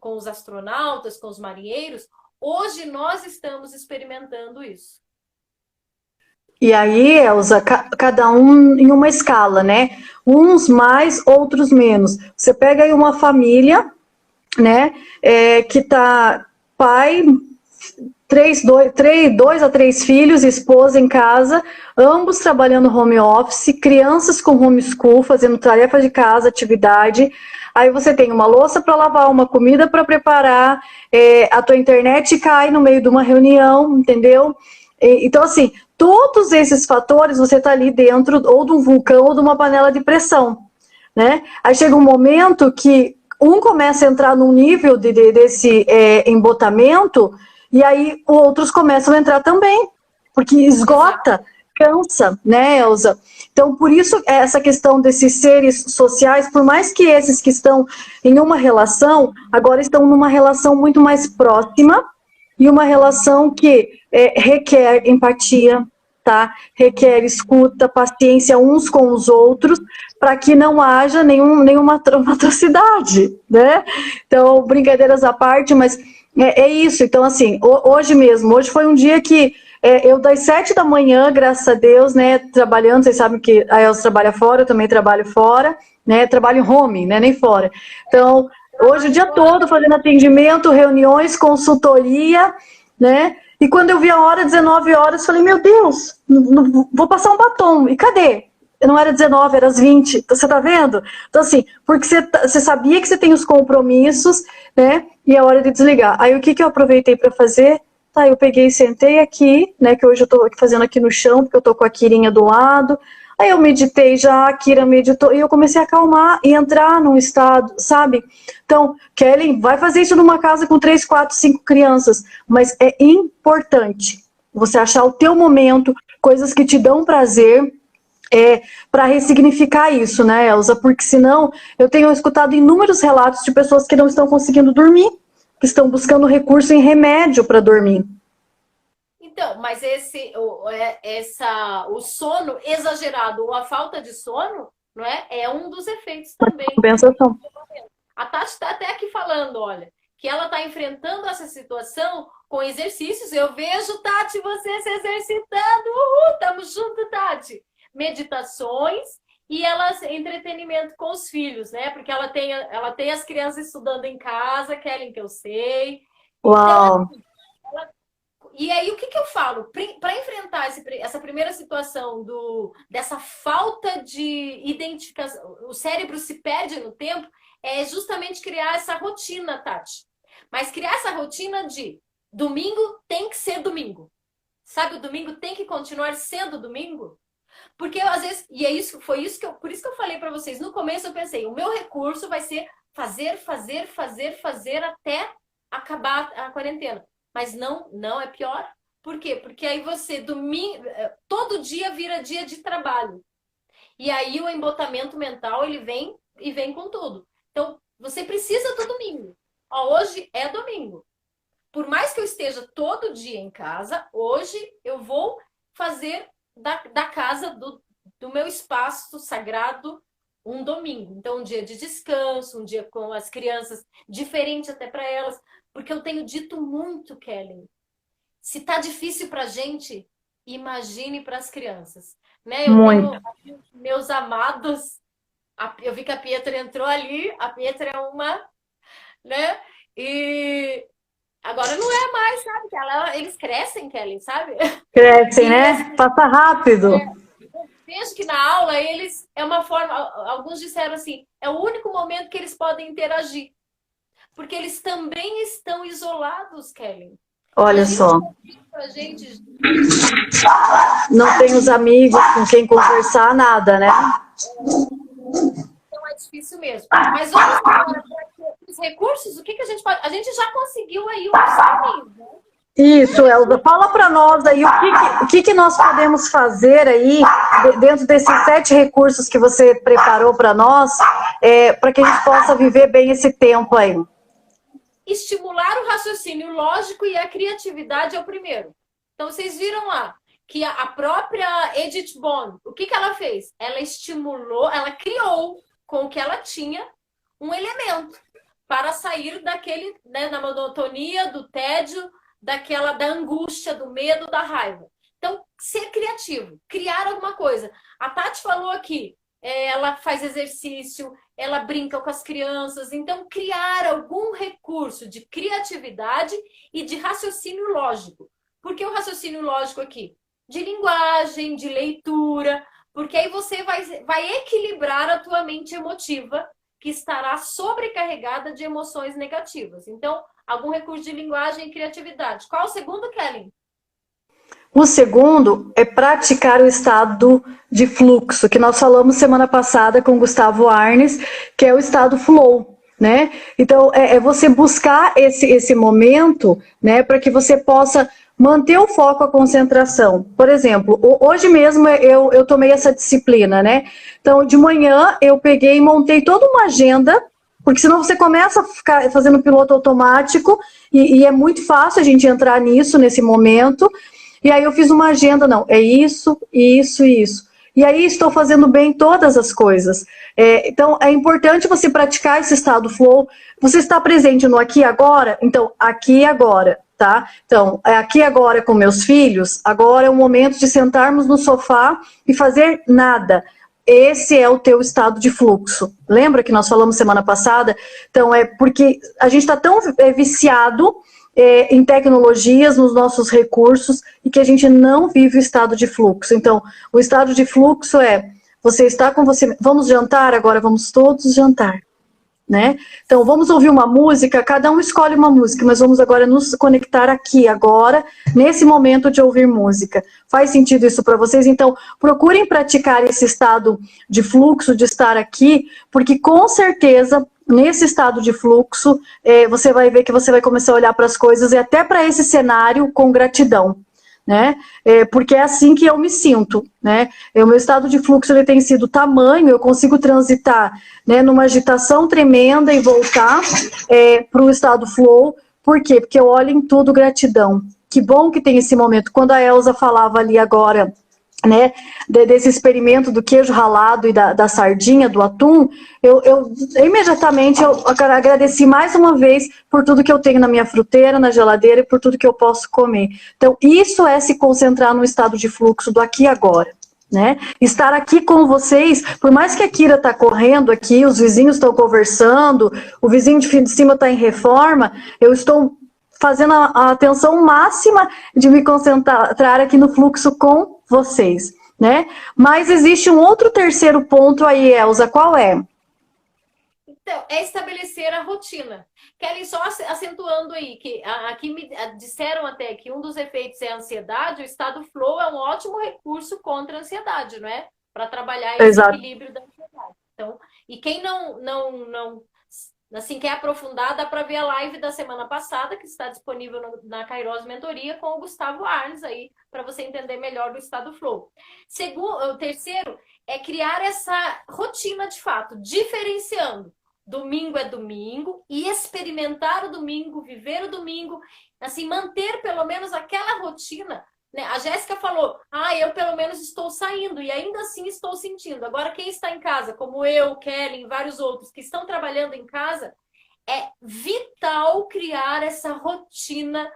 com os astronautas, com os marinheiros, hoje nós estamos experimentando isso. E aí, Elza, cada um em uma escala, né? Uns mais, outros menos. Você pega aí uma família, né? Que tá pai, dois a três filhos, esposa em casa, ambos trabalhando home office, crianças com homeschool, fazendo tarefa de casa, atividade. Aí você tem uma louça para lavar, uma comida para preparar, a tua internet cai no meio de uma reunião, entendeu? Então, assim, todos esses fatores você está ali dentro ou de um vulcão ou de uma panela de pressão, né? Aí chega um momento que um começa a entrar num nível desse embotamento e aí outros começam a entrar também, porque esgota, cansa, né, Elza? Então, por isso, essa questão desses seres sociais, por mais que esses que estão em uma relação, agora estão numa relação muito mais próxima e uma relação que requer empatia, tá? Requer escuta, paciência uns com os outros, para que não haja nenhuma atrocidade, né? Então, brincadeiras à parte, mas é isso. Então, assim, hoje foi um dia que eu das 7 da manhã, graças a Deus, né, trabalhando, vocês sabem que a Elza trabalha fora, eu também trabalho fora, né, trabalho home, né, nem fora. Então, hoje o dia todo fazendo atendimento, reuniões, consultoria, né, e quando eu vi a hora, 19 horas, falei, meu Deus, vou passar um batom, e cadê? Não era 19, era as 20, então, você tá vendo? Então, assim, porque você sabia que você tem os compromissos, né, e é hora de desligar. Aí, o que eu aproveitei para fazer? Tá, eu peguei e sentei aqui, né, que hoje eu tô fazendo aqui no chão, porque eu tô com a Kirinha do lado. Aí eu meditei já, a Kira meditou, e eu comecei a acalmar e entrar num estado, sabe? Então, Kelly, vai fazer isso numa casa com 3, 4, 5 crianças, mas é importante você achar o teu momento, coisas que te dão prazer, para ressignificar isso, né, Elza? Porque senão, eu tenho escutado inúmeros relatos de pessoas que não estão conseguindo dormir, que estão buscando recurso em remédio para dormir. Então, mas o sono exagerado ou a falta de sono, não é um dos efeitos também. Compensação. A Tati está até aqui falando, olha, que ela está enfrentando essa situação com exercícios. Eu vejo, Tati, você se exercitando. Uhul, tamo junto, Tati. Meditações e entretenimento com os filhos, né? Porque ela tem as crianças estudando em casa, Kelly, que eu sei. Uau! Então, E aí, o que eu falo? Para enfrentar essa primeira situação dessa falta de identificação, o cérebro se perde no tempo, é justamente criar essa rotina, Tati. Mas criar essa rotina de domingo tem que ser domingo. Sabe, o domingo tem que continuar sendo domingo? Porque às vezes, e é isso, por isso que eu falei para vocês, no começo eu pensei, o meu recurso vai ser fazer até acabar a quarentena. Mas não é pior. Por quê? Porque aí você, todo dia vira dia de trabalho. E aí o embotamento mental, ele vem com tudo. Então, você precisa do domingo. Ó, hoje é domingo. Por mais que eu esteja todo dia em casa, hoje eu vou fazer da casa, do meu espaço sagrado, um domingo. Então, um dia de descanso, um dia com as crianças, diferente até para elas. Porque eu tenho dito muito, Kelly, se tá difícil pra gente, imagine para as crianças. Né? Eu tenho meus amados, eu vi que a Pietra entrou ali, a Pietra é uma, né? E agora não é mais, sabe? Eles crescem, Kelly, sabe? Crescem, né? Passa rápido. Eu vejo que na aula é uma forma, alguns disseram assim, é o único momento que eles podem interagir. Porque eles também estão isolados, Kelly. Olha só. Pra gente... Não tem os amigos com quem conversar, nada, né? Então é difícil mesmo. Mas vamos agora para os recursos, o que a gente pode... A gente já conseguiu aí um caminho, né? Isso, Elza. Fala para nós aí o que nós podemos fazer aí dentro desses 7 recursos que você preparou para nós, para que a gente possa viver bem esse tempo aí. Estimular o raciocínio lógico e a criatividade é o primeiro. Então, vocês viram lá que a própria Edith Bond, o que ela fez? Ela estimulou, ela criou com o que ela tinha um elemento para sair daquele, né, da monotonia, do tédio, da angústia, do medo, da raiva. Então, ser criativo, criar alguma coisa. A Tati falou aqui, ela faz exercício, ela brinca com as crianças. Então, criar algum recurso de criatividade e de raciocínio lógico. Por que o raciocínio lógico aqui? De linguagem, de leitura, porque aí você vai equilibrar a tua mente emotiva, que estará sobrecarregada de emoções negativas. Então, algum recurso de linguagem e criatividade. Qual o segundo, Kelly? O segundo é praticar o estado de fluxo, que nós falamos semana passada com Gustavo Arnes, que é o estado flow, né? Então, é você buscar esse momento, né, para que você possa manter o foco, a concentração. Por exemplo, hoje mesmo eu tomei essa disciplina, né? Então, de manhã eu peguei e montei toda uma agenda, porque senão você começa a ficar fazendo piloto automático, e é muito fácil a gente entrar nisso, nesse momento. E aí eu fiz uma agenda, não, é isso, isso e isso. E aí estou fazendo bem todas as coisas. Então, é importante você praticar esse estado flow. Você está presente no aqui e agora? Então, aqui e agora, tá? Então, aqui e agora com meus filhos, agora é o momento de sentarmos no sofá e fazer nada. Esse é o teu estado de fluxo. Lembra que nós falamos semana passada? Então, é porque a gente está tão viciado em tecnologias, nos nossos recursos, e que a gente não vive o estado de fluxo. Então, o estado de fluxo você está com você, vamos jantar agora, vamos todos jantar, né? Então, vamos ouvir uma música, cada um escolhe uma música, mas vamos agora nos conectar aqui, agora, nesse momento de ouvir música. Faz sentido isso para vocês? Então, procurem praticar esse estado de fluxo, de estar aqui, porque com certeza, nesse estado de fluxo, você vai ver que você vai começar a olhar para as coisas e até para esse cenário com gratidão, né? Porque é assim que eu me sinto, né? O meu estado de fluxo ele tem sido tamanho, eu consigo transitar, né, numa agitação tremenda e voltar para o estado flow. Por quê? Porque eu olho em tudo gratidão. Que bom que tem esse momento. Quando a Elza falava ali agora, né, desse experimento do queijo ralado e da sardinha, do atum, eu imediatamente agradeci mais uma vez por tudo que eu tenho na minha fruteira, na geladeira e por tudo que eu posso comer. Então, isso é se concentrar no estado de fluxo do aqui e agora, né? Estar aqui com vocês, por mais que a Kira está correndo aqui, os vizinhos estão conversando, o vizinho de cima está em reforma, eu estou fazendo a atenção máxima de me concentrar aqui no fluxo com vocês, né? Mas existe um outro terceiro ponto aí, Elza, qual é? Então, é estabelecer a rotina. Kelly, só acentuando aí, que aqui me disseram até que um dos efeitos é a ansiedade, o estado flow é um ótimo recurso contra a ansiedade, não é? Para trabalhar esse equilíbrio da ansiedade. Então, e quem não assim, quer aprofundar, dá para ver a live da semana passada, que está disponível na Kairos Mentoria, com o Gustavo Arnes aí, para você entender melhor do estado flow. O terceiro é criar essa rotina de fato, diferenciando. Domingo é domingo, e experimentar o domingo, viver o domingo, assim, manter pelo menos aquela rotina, né? A Jéssica falou, eu pelo menos estou saindo, e ainda assim estou sentindo. Agora, quem está em casa, como eu, Kelly e vários outros que estão trabalhando em casa, é vital criar essa rotina,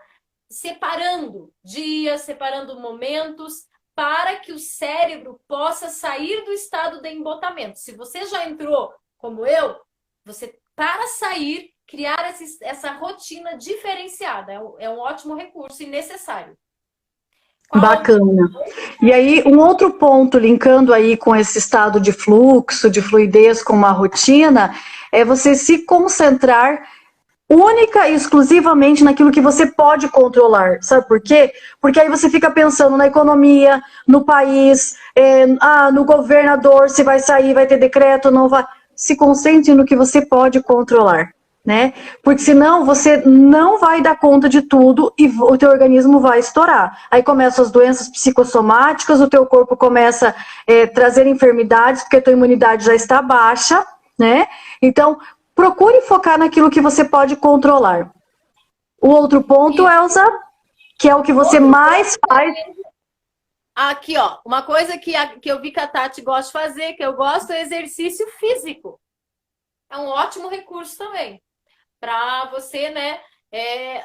separando dias, separando momentos, para que o cérebro possa sair do estado de embotamento. Se você já entrou, como eu, você, para sair, criar essa rotina diferenciada. É um ótimo recurso e necessário. Bacana. E aí, um outro ponto, linkando aí com esse estado de fluxo, de fluidez com uma rotina, é você se concentrar única e exclusivamente naquilo que você pode controlar. Sabe por quê? Porque aí você fica pensando na economia, no país, no governador, se vai sair, vai ter decreto, não vai. Se concentre no que você pode controlar, né? Porque senão você não vai dar conta de tudo e o teu organismo vai estourar. Aí começam as doenças psicossomáticas, o teu corpo começa a trazer enfermidades, porque a tua imunidade já está baixa, né? Então, procure focar naquilo que você pode controlar. O outro ponto, Elza, que é o que você mais faz... Aqui, ó, uma coisa que eu vi que a Tati gosta de fazer, que eu gosto, é exercício físico. É um ótimo recurso também. Para você, né,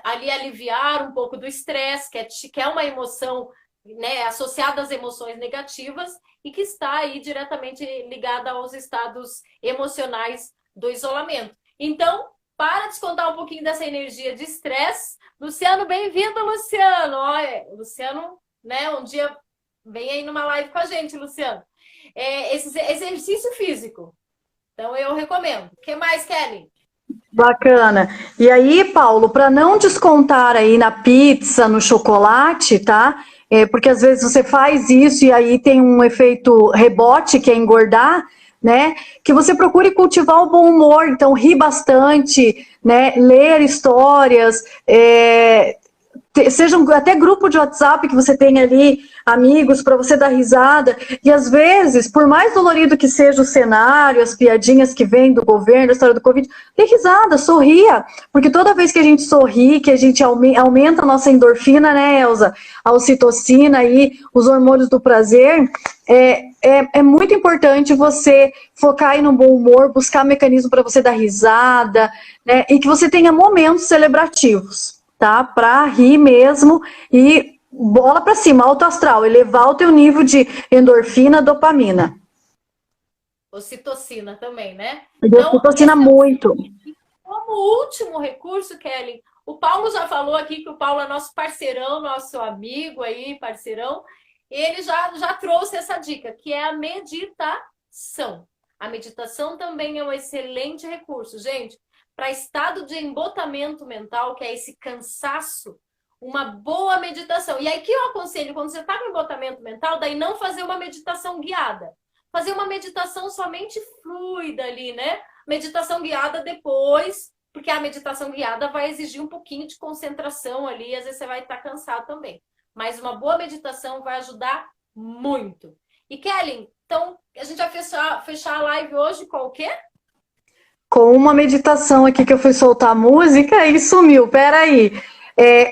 ali aliviar um pouco do estresse, que é uma emoção, né, associada às emoções negativas e que está aí diretamente ligada aos estados emocionais do isolamento. Então, para descontar um pouquinho dessa energia de estresse, Luciano, bem-vindo, Luciano! Olha, Luciano, né, um dia... Vem aí numa live com a gente, Luciano. Esse exercício físico. Então, eu recomendo. O que mais, Kelly? Bacana. E aí, Paulo, para não descontar aí na pizza, no chocolate, tá? Porque às vezes você faz isso e aí tem um efeito rebote, que é engordar, né? Que você procure cultivar o bom humor. Então, rir bastante, né? Ler histórias, seja até grupo de WhatsApp que você tem ali, amigos, para você dar risada. E às vezes, por mais dolorido que seja o cenário, as piadinhas que vêm do governo, a história do Covid, dê risada, sorria. Porque toda vez que a gente sorri, que a gente aumenta a nossa endorfina, né, Elza? A ocitocina e os hormônios do prazer, é muito importante você focar aí no bom humor, buscar mecanismo para você dar risada, né? E que você tenha momentos celebrativos, tá? Para rir mesmo e bola para cima, alto astral, elevar o teu nível de endorfina, dopamina. Ocitocina também, né? Ocitocina muito. Como último recurso, Kelly, o Paulo já falou aqui que o Paulo é nosso parceirão, nosso amigo aí, parceirão. Ele já trouxe essa dica, que é a meditação. A meditação também é um excelente recurso, gente. Para estado de embotamento mental, que é esse cansaço, uma boa meditação. E aí que eu aconselho, quando você está com embotamento mental, daí não fazer uma meditação guiada. Fazer uma meditação somente fluida ali, né? Meditação guiada depois, porque a meditação guiada vai exigir um pouquinho de concentração ali, às vezes você vai estar cansado também. Mas uma boa meditação vai ajudar muito. E Kelly, então, a gente vai fechar a live hoje com o quê? Com uma meditação aqui que eu fui soltar a música e sumiu, peraí.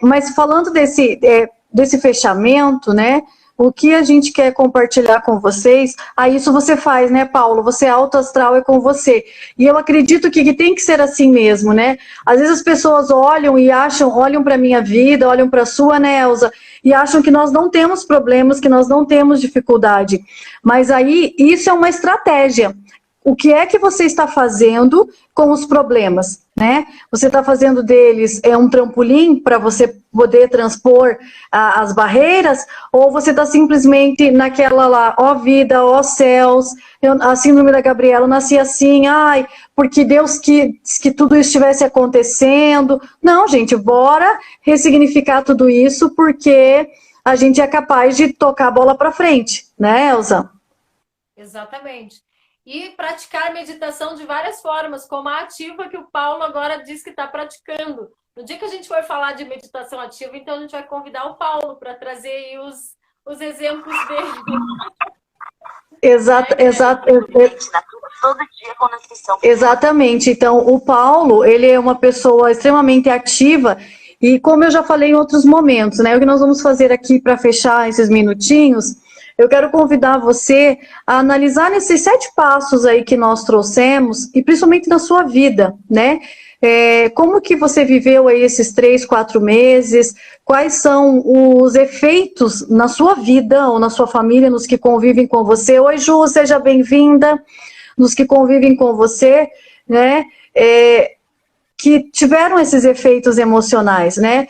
Mas falando desse fechamento, né? O que a gente quer compartilhar com vocês, isso você faz, né, Paulo? Você é alto astral, é com você. E eu acredito que tem que ser assim mesmo, né? Às vezes as pessoas olham e olham para a minha vida, olham para a sua, né, Elza, e acham que nós não temos problemas, que nós não temos dificuldade. Mas aí, isso é uma estratégia. o que é que você está fazendo com os problemas, né? Você está fazendo deles um trampolim para você poder transpor as barreiras, ou você está simplesmente naquela lá, ó vida, ó céus, a síndrome da Gabriela, eu nasci assim, ai, porque Deus quis que tudo isso estivesse acontecendo. Não, gente, bora ressignificar tudo isso, porque a gente é capaz de tocar a bola para frente, né, Elza? Exatamente. E praticar meditação de várias formas, como a ativa que o Paulo agora diz que está praticando. No dia que a gente for falar de meditação ativa, então a gente vai convidar o Paulo para trazer aí os exemplos dele. Exatamente. Então, o Paulo, ele é uma pessoa extremamente ativa e, como eu já falei em outros momentos, né, o que nós vamos fazer aqui para fechar esses minutinhos, eu quero convidar você a analisar nesses 7 passos aí que nós trouxemos e principalmente na sua vida, né? Como que você viveu aí esses 3, 4 meses? Quais são os efeitos na sua vida ou na sua família, nos que convivem com você? Oi, Ju, seja bem-vinda. Nos que convivem com você, né? Que tiveram esses efeitos emocionais, né?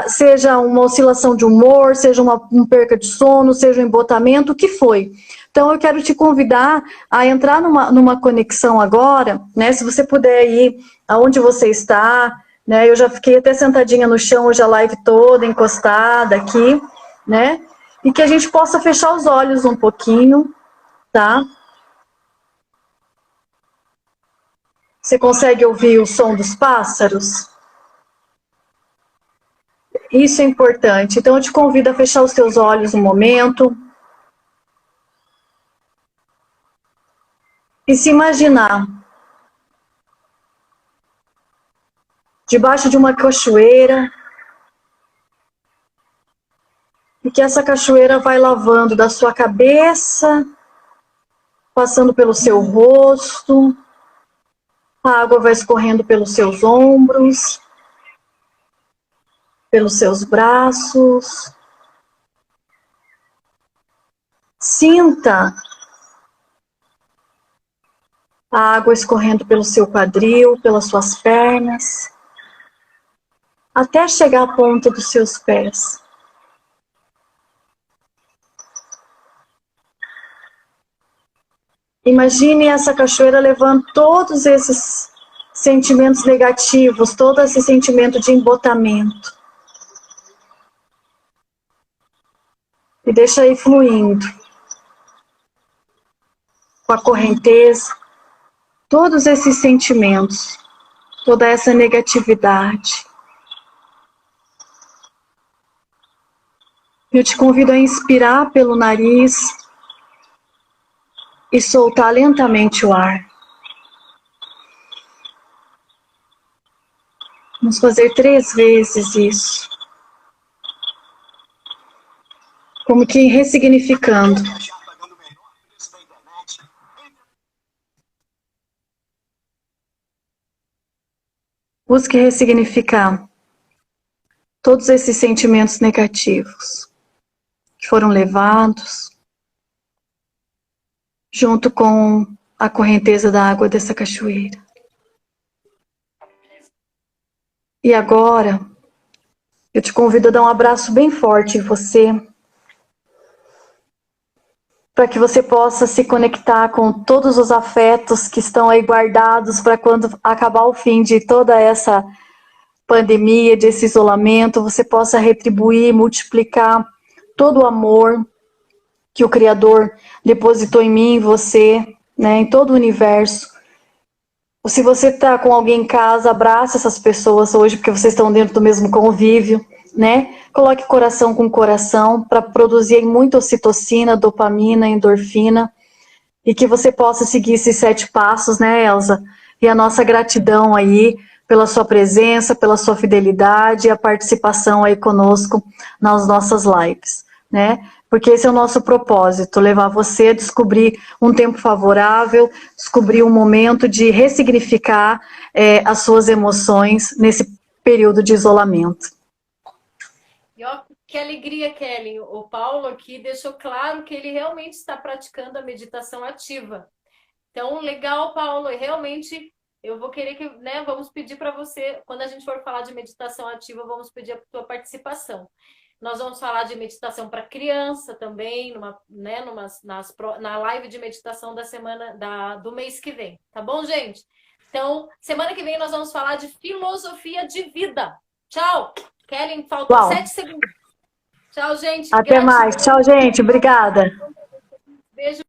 Seja uma oscilação de humor, seja uma perca de sono, seja um embotamento, o que foi? Então, eu quero te convidar a entrar numa conexão agora, né? Se você puder ir aonde você está, né? Eu já fiquei até sentadinha no chão hoje a live toda, encostada aqui, né? E que a gente possa fechar os olhos um pouquinho, tá? Você consegue ouvir o som dos pássaros? Isso é importante. Então, eu te convido a fechar os teus olhos um momento. E se imaginar debaixo de uma cachoeira. E que essa cachoeira vai lavando da sua cabeça, passando pelo seu rosto. A água vai escorrendo pelos seus ombros, pelos seus braços. Sinta a água escorrendo pelo seu quadril, pelas suas pernas, até chegar à ponta dos seus pés. Imagine essa cachoeira levando todos esses sentimentos negativos, todo esse sentimento de embotamento. E deixa aí fluindo. Com a correnteza, todos esses sentimentos, toda essa negatividade. Eu te convido a inspirar pelo nariz e soltar lentamente o ar. Vamos fazer 3 vezes isso. Como que ressignificando. Busque ressignificar todos esses sentimentos negativos que foram levados junto com a correnteza da água dessa cachoeira. E agora, eu te convido a dar um abraço bem forte em você, para que você possa se conectar com todos os afetos que estão aí guardados para quando acabar o fim de toda essa pandemia, desse isolamento, você possa retribuir, multiplicar todo o amor que o Criador depositou em mim, em você, né, em todo o universo. Se você está com alguém em casa, abraça essas pessoas hoje, porque vocês estão dentro do mesmo convívio, né? Coloque coração com coração para produzir muita ocitocina, dopamina, endorfina, e que você possa seguir esses 7 passos, né, Elza? E a nossa gratidão aí pela sua presença, pela sua fidelidade e a participação aí conosco nas nossas lives, né? Porque esse é o nosso propósito, levar você a descobrir um tempo favorável, descobrir um momento de ressignificar as suas emoções nesse período de isolamento. E ó, que alegria, Kelly. O Paulo aqui deixou claro que ele realmente está praticando a meditação ativa. Então, legal, Paulo. E realmente, eu vou querer que, né, vamos pedir para você, quando a gente for falar de meditação ativa, vamos pedir a tua participação. Nós vamos falar de meditação para criança também, na live de meditação da semana do mês que vem. Tá bom, gente? Então, semana que vem nós vamos falar de filosofia de vida. Tchau! Kellen, faltam Uau. 7 segundos. Tchau, gente. Até mais. Tchau, gente. Obrigada. Beijo.